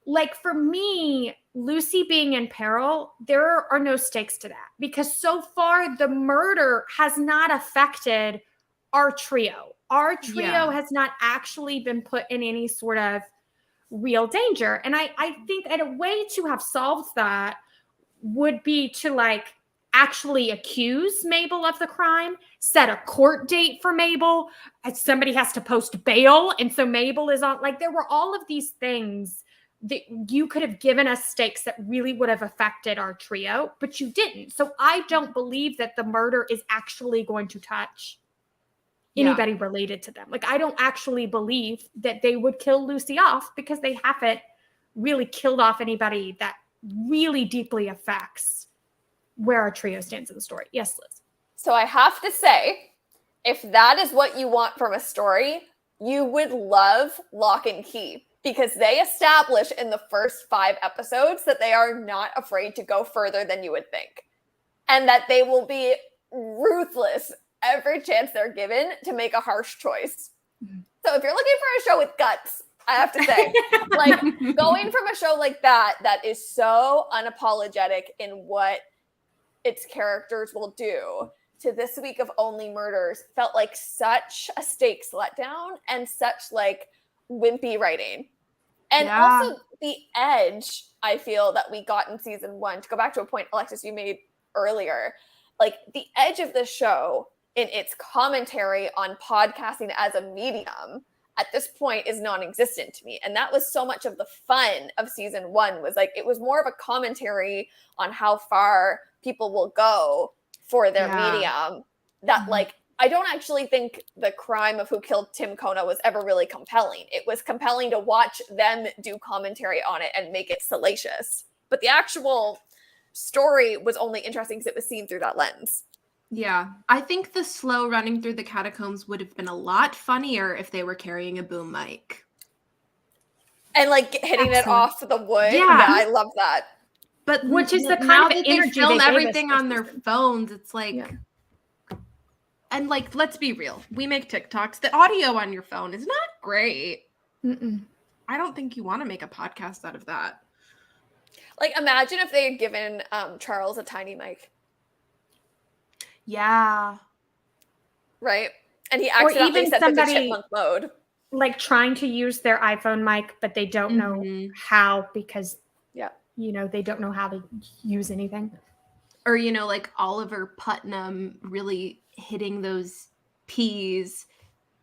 like, for me, Lucy being in peril, there are no stakes to that. Because so far, the murder has not affected our trio. Our trio has not actually been put in any sort of real danger. And I think that a way to have solved that would be to like actually accuse Mabel of the crime, set a court date for Mabel, and somebody has to post bail. And so Mabel is on, like, there were all of these things that you could have given us stakes that really would have affected our trio, but you didn't. So I don't believe that the murder is actually going to touch anybody related to them. Like, I don't actually believe that they would kill Lucy off, because they haven't really killed off anybody that really deeply affects where our trio stands in the story. Yes, Liz. So I have to say, if that is what you want from a story, you would love Lock and Key, because they establish in the first 5 episodes that they are not afraid to go further than you would think, and that they will be ruthless every chance they're given to make a harsh choice. So if you're looking for a show with guts, I have to say, like, going from a show like that is so unapologetic in what its characters will do, to this week of Only Murders felt like such a stakes letdown and such like wimpy writing. And also the edge I feel that we got in season 1, to go back to a point, Alexis, you made earlier, like the edge of the show in its commentary on podcasting as a medium at this point is non-existent to me. And that was so much of the fun of season 1, was like, it was more of a commentary on how far people will go for their medium, that like, I don't actually think the crime of who killed Tim Kona was ever really compelling. It was compelling to watch them do commentary on it and make it salacious. But the actual story was only interesting because it was seen through that lens. Yeah. I think the slow running through the catacombs would have been a lot funnier if they were carrying a boom mic. And like hitting it off the wood. Yeah. I love that. But which is the now kind of that they energy film they gave everything us on their phones, it's like, and like, let's be real. We make TikToks. The audio on your phone is not great. I don't think you want to make a podcast out of that. Like, imagine if they had given Charles a tiny mic. Yeah. Right? And he accidentally set it to chipmunk mode. Like trying to use their iPhone mic, but they don't know how, because you know, they don't know how to use anything. Or, you know, like Oliver Putnam really hitting those P's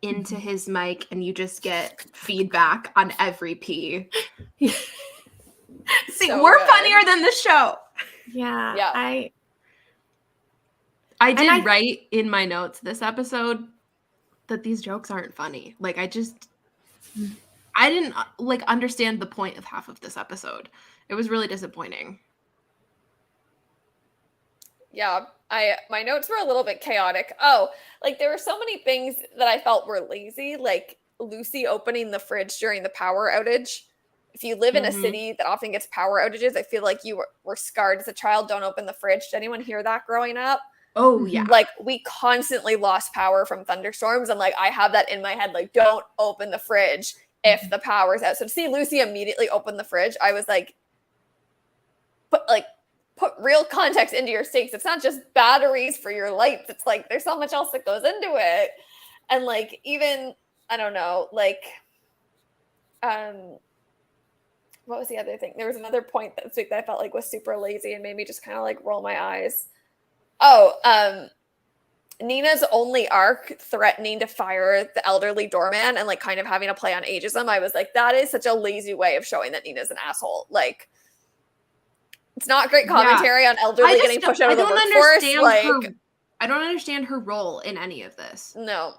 into his mic, and you just get feedback on every P. See, So we're good. funnier than the show. Yeah. I did write in my notes this episode that these jokes aren't funny. Like, I didn't like understand the point of half of this episode. It was really disappointing. Yeah, my notes were a little bit chaotic. Oh, like there were so many things that I felt were lazy, like Lucy opening the fridge during the power outage. If you live in a city that often gets power outages, I feel like you were scarred as a child. Don't open the fridge. Did anyone hear that growing up? Oh, yeah. Like, we constantly lost power from thunderstorms, and like I have that in my head, like, don't open the fridge if the power's out. So to see Lucy immediately open the fridge, I was like, put real context into your stakes. It's not just batteries for your lights. It's like there's so much else that goes into it. And like, even, I don't know, like, what was the other thing? There was another point this week that I felt like was super lazy and made me just kind of like roll my eyes. Oh, Nina's only arc threatening to fire the elderly doorman and like kind of having a play on ageism. I was like, that is such a lazy way of showing that Nina's an asshole. Like, it's not great commentary on elderly getting pushed out of the workforce. I don't understand her role in any of this. No.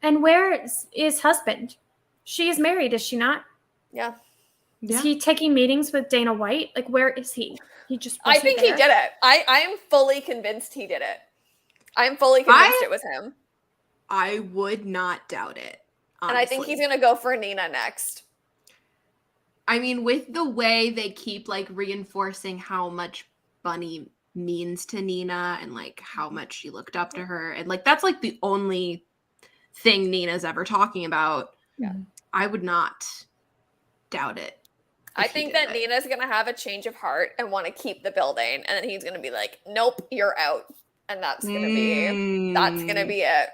And where is husband? She is married, is she not? Yeah. Is he taking meetings with Dana White? Like, where is he? He just I think he did it. I am fully convinced he did it. I'm fully convinced it was him. I would not doubt it. Honestly. And I think he's going to go for Nina next. I mean, with the way they keep like reinforcing how much Bunny means to Nina and like how much she looked up to her, and like that's like the only thing Nina's ever talking about. Yeah. I would not doubt it. I think that Nina's going to have a change of heart and want to keep the building, and then he's going to be like, nope, you're out. And that's going to be it.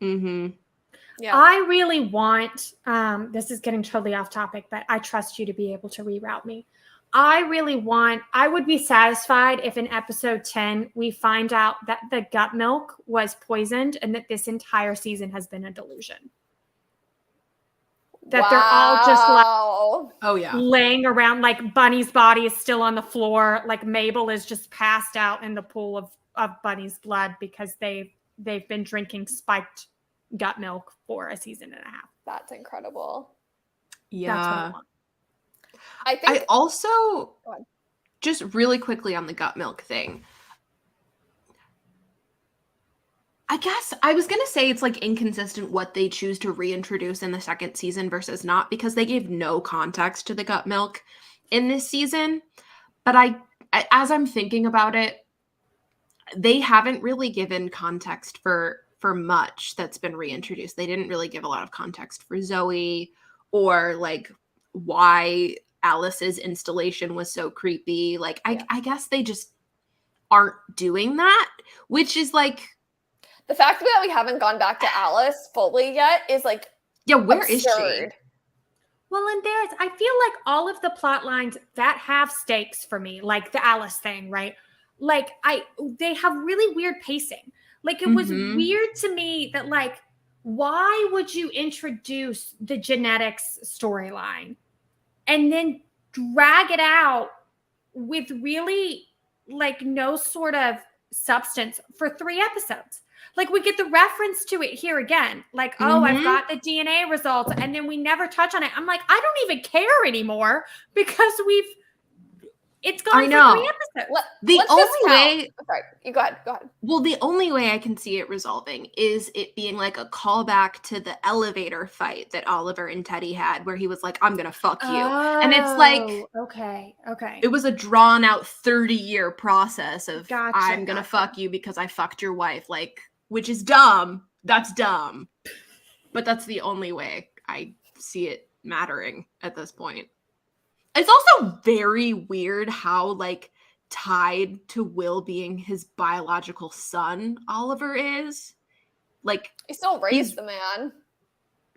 Mm-hmm. Yeah. I really want, this is getting totally off topic, but I trust you to be able to reroute me. I would be satisfied if in episode 10, we find out that the gut milk was poisoned and that this entire season has been a delusion. That they're all just like laying around, like Bunny's body is still on the floor. Like Mabel is just passed out in the pool of Bunny's blood because they've been drinking spiked gut milk for a season and a half. That's incredible. Yeah. That's what I want. I also, just really quickly on the gut milk thing, I guess I was going to say it's like inconsistent what they choose to reintroduce in the second season versus not, because they gave no context to the gut milk in this season. But as I'm thinking about it, they haven't really given context for much that's been reintroduced. They didn't really give a lot of context for Zoe or like why Alice's installation was so creepy. Like, I guess they just aren't doing that, which is like, the fact that we haven't gone back to Alice fully yet is like, yeah, where is she? absurd. Well, and I feel like all of the plot lines that have stakes for me, like the Alice thing, right? Like they have really weird pacing. Like it was weird to me that like, why would you introduce the genetics storyline and then drag it out with really like no sort of substance for 3 episodes? Like we get the reference to it here again. Like, oh, I've got the DNA results. And then we never touch on it. I'm like, I don't even care anymore because it's gone for 3 episodes. The only way. Sorry, you go ahead. Well, the only way I can see it resolving is it being like a callback to the elevator fight that Oliver and Teddy had, where he was like, I'm going to fuck you. And it's like, okay. It was a drawn out 30-year process of Gotcha, I'm going to fuck you because I fucked your wife. Like, which is dumb. That's dumb. But that's the only way I see it mattering at this point. It's also very weird how, like, tied to Will being his biological son Oliver is. Like, He still raised the man.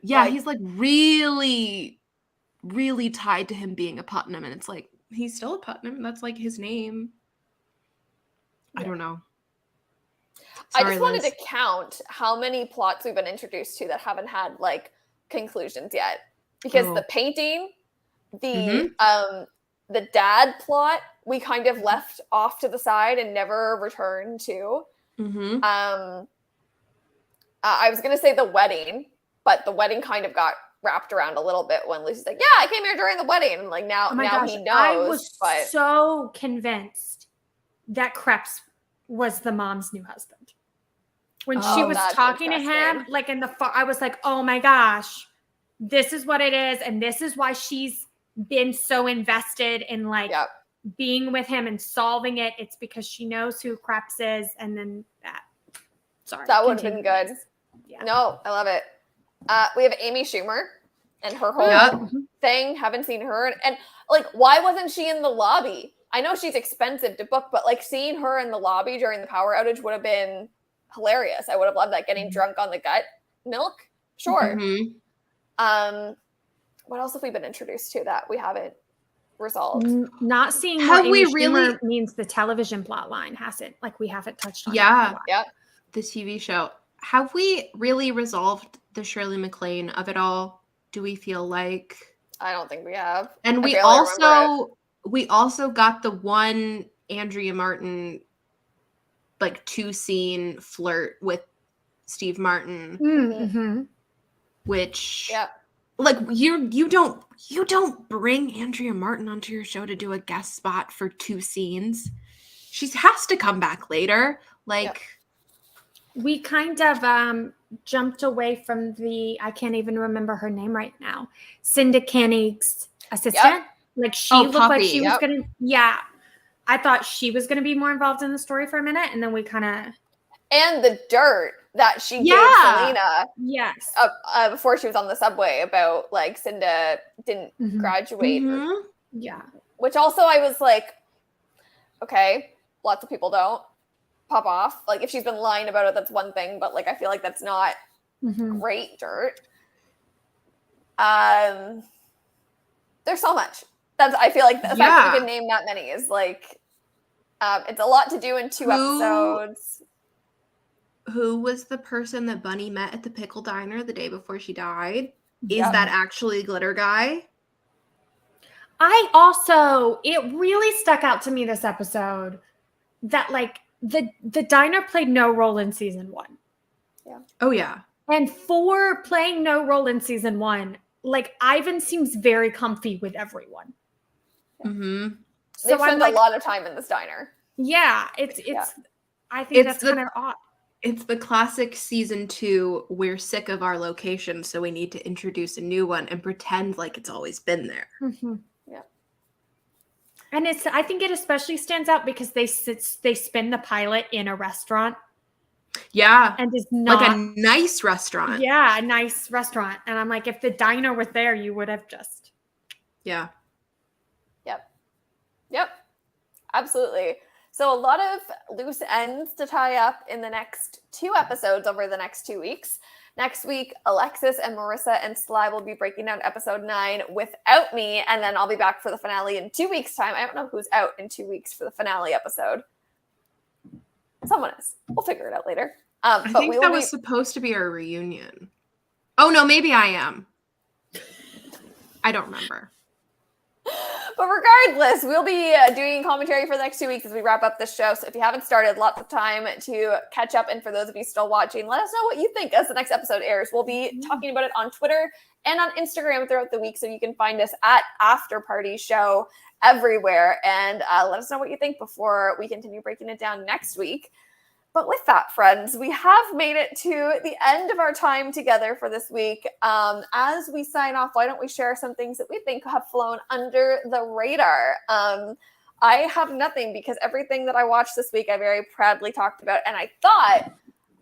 Yeah, Like- he's, like, really, really tied to him being a Putnam. And it's like, he's still a Putnam. That's, like, his name. I don't know. I Sorry, just wanted Liz. to count how many plots we've been introduced to that haven't had like conclusions yet. Because the painting, the dad plot, we kind of left off to the side and never returned to. I was gonna say the wedding, but the wedding kind of got wrapped around a little bit when Lucy's like, "Yeah, I came here during the wedding," and like now he knows. I was but so convinced that Krebs was the mom's new husband. When she was that's talking to him, interesting. like I was like, oh my gosh, this is what it is. And this is why she's been so invested in like being with him and solving it. It's because she knows who Krebs is. And then that would have been good. Yeah. No, I love it. We have Amy Schumer and her whole thing. Haven't seen her. And like, why wasn't she in the lobby? I know she's expensive to book, but like seeing her in the lobby during the power outage would have been hilarious. I would have loved that. Getting drunk on the gut milk. Sure. What else have we been introduced to that we haven't resolved? Not seeing Have more we Amy really- Schumer means the television plot line hasn't, like we haven't touched on. Yeah. Yep. The TV show. Have we really resolved the Shirley MacLaine of it all? Do we feel like? I don't think we have. And I we barely remember also got the one Andrea Martin like 2-scene flirt with Steve Martin, which like you don't bring Andrea Martin onto your show to do a guest spot for 2 scenes. She has to come back later. Like we kind of jumped away from I can't even remember her name right now. Cinda Koenig's assistant. Like she looked like she was gonna I thought she was gonna be more involved in the story for a minute, and then we kind of and the dirt that she gave Selena before she was on the subway about like Cinda didn't graduate which also I was like, okay, lots of people don't pop off. Like if she's been lying about it, that's one thing, but like I feel like that's not great dirt. There's so much. I feel like the fact that we can name that many is like it's a lot to do in 2 episodes. Who was the person that Bunny met at the pickle diner the day before she died? Is that actually Glitter Guy? It really stuck out to me this episode that like the diner played no role in season 1. Yeah. Oh yeah. And for playing no role in season 1, like Ivan seems very comfy with everyone. They spend a lot of time in this diner. Yeah, it's I think that's kind of odd. It's the classic season 2, we're sick of our location, so we need to introduce a new one and pretend like it's always been there. Yeah. And I think it especially stands out because they spin the pilot in a restaurant. Yeah. And it's not like a nice restaurant. Yeah, a nice restaurant. And I'm like, if the diner was there, you would have just. Yeah. Absolutely. So a lot of loose ends to tie up in the next 2 episodes over the next 2 weeks. Next week, Alexis and Marissa and Sly will be breaking down episode 9 without me, and then I'll be back for the finale in 2 weeks' time. I don't know who's out in 2 weeks for the finale episode. Someone is. We'll figure it out later. I think that was supposed to be our reunion. Oh, no, maybe I am. I don't remember. But regardless, we'll be doing commentary for the next 2 weeks as we wrap up this show. So if you haven't started, lots of time to catch up. And for those of you still watching, let us know what you think as the next episode airs. We'll be talking about it on Twitter and on Instagram throughout the week. So you can find us at After Party Show everywhere. And let us know what you think before we continue breaking it down next week. But with that, friends, we have made it to the end of our time together for this week. As we sign off, why don't we share some things that we think have flown under the radar? I have nothing because everything that I watched this week, I very proudly talked about. And I thought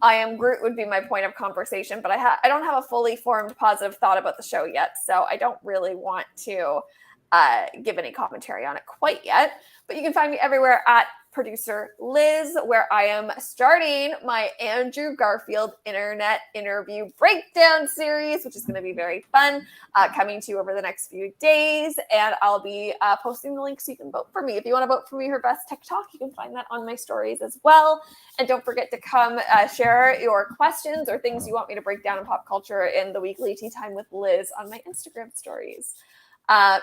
I Am Groot would be my point of conversation, but I don't have a fully formed positive thought about the show yet. So I don't really want to give any commentary on it quite yet. But you can find me everywhere at Producer Liz, where I am starting my Andrew Garfield internet interview breakdown series, which is going to be very fun, coming to you over the next few days. And I'll be posting the link so you can vote for me. If you want to vote for me for Best TikTok, you can find that on my stories as well. And don't forget to come share your questions or things you want me to break down in pop culture in the weekly Tea Time with Liz on my Instagram stories.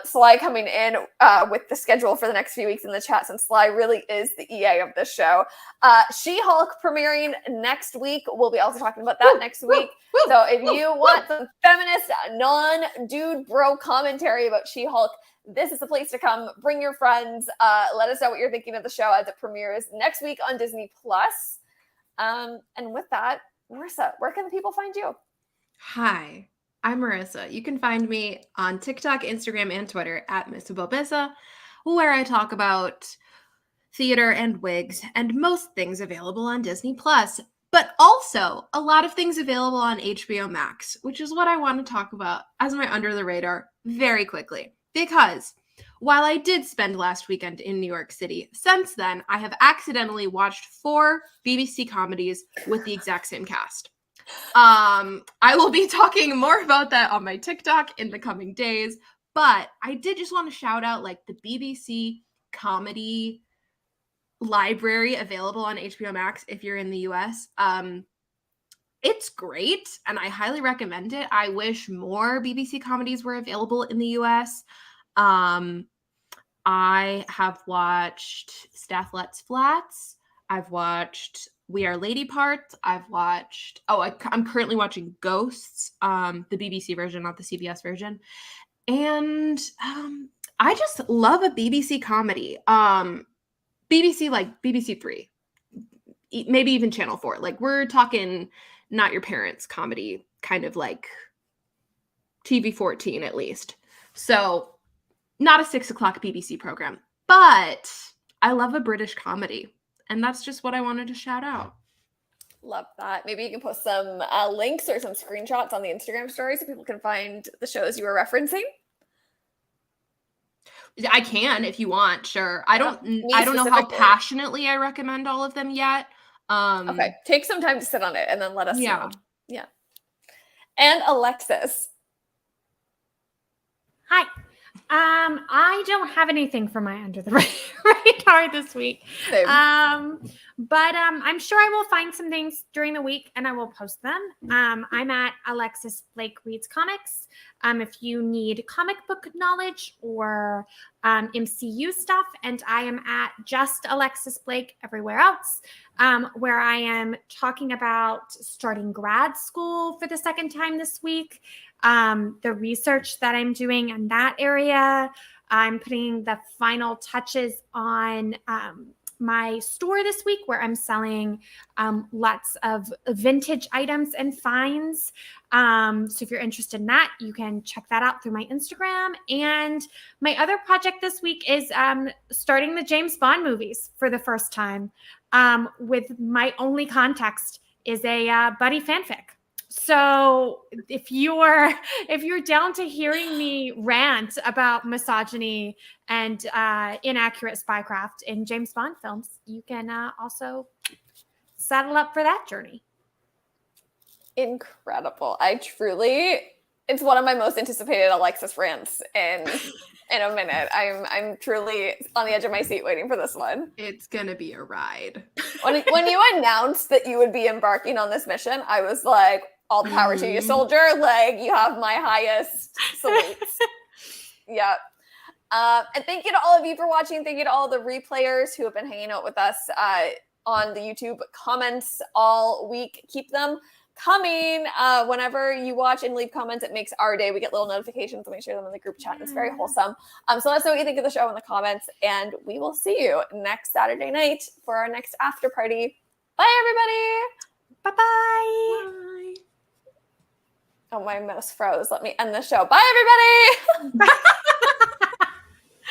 Sly coming in with the schedule for the next few weeks in the chat, since Sly really is the EA of this show. She-Hulk premiering next week. We'll be also talking about that next week. So if you want some feminist, non-dude bro commentary about She-Hulk, this is the place to come. Bring your friends. Let us know what you're thinking of the show as it premieres next week on Disney+. And with that, Marissa, where can the people find you? Hi, I'm Marissa. You can find me on TikTok, Instagram, and Twitter at Missabobissa, where I talk about theater and wigs and most things available on Disney+, but also a lot of things available on HBO Max, which is what I want to talk about as my under the radar very quickly. Because while I did spend last weekend in New York City, since then I have accidentally watched 4 BBC comedies with the exact same cast. I will be talking more about that on my TikTok in the coming days, but I did just want to shout out like the BBC comedy library available on HBO Max if you're in the US. It's great and I highly recommend it. I wish more BBC comedies were available in the US. I have watched Stath Lets Flats. I've watched We Are Lady Parts. I've watched, I'm currently watching Ghosts, the BBC version, not the CBS version. And I just love a BBC comedy. BBC, like BBC 3, maybe even Channel 4. Like we're talking Not Your Parents comedy, kind of like TV 14 at least. So not a 6 o'clock BBC program, but I love a British comedy. And that's just what I wanted to shout out. Love that. Maybe you can post some links or some screenshots on the Instagram story so people can find the shows you were referencing. I can if you want, sure. I don't know how passionately I recommend all of them yet. Okay, take some time to sit on it and then let us know. Yeah. And Alexis. Hi. I don't have anything for my under the radar this week. Same. But I'm sure I will find some things during the week and I will post them. I'm at Alexis Blake Reads Comics. If you need comic book knowledge or MCU stuff, and I am at Just Alexis Blake everywhere else, where I am talking about starting grad school for the second time this week. The research that I'm doing in that area. I'm putting the final touches on my store this week where I'm selling lots of vintage items and finds. So if you're interested in that, you can check that out through my Instagram. And my other project this week is starting the James Bond movies for the first time with my only context is a buddy fanfic. So if you're down to hearing me rant about misogyny and inaccurate spycraft in James Bond films, you can also saddle up for that journey. Incredible. It's one of my most anticipated Alexis rants in a minute. I'm truly on the edge of my seat waiting for this one. It's gonna be a ride. When you announced that you would be embarking on this mission, I was like, all the power to you, soldier. Like, you have my highest salutes. Yep. And thank you to all of you for watching. Thank you to all the replayers who have been hanging out with us on the YouTube comments all week. Keep them coming. Whenever you watch and leave comments, it makes our day. We get little notifications and we share them in the group chat. It's very wholesome. So let us know what you think of the show in the comments, and we will see you next Saturday night for our next after party. Bye, everybody. Bye-bye. Bye. Oh, my mouse froze. Let me end the show. Bye, everybody.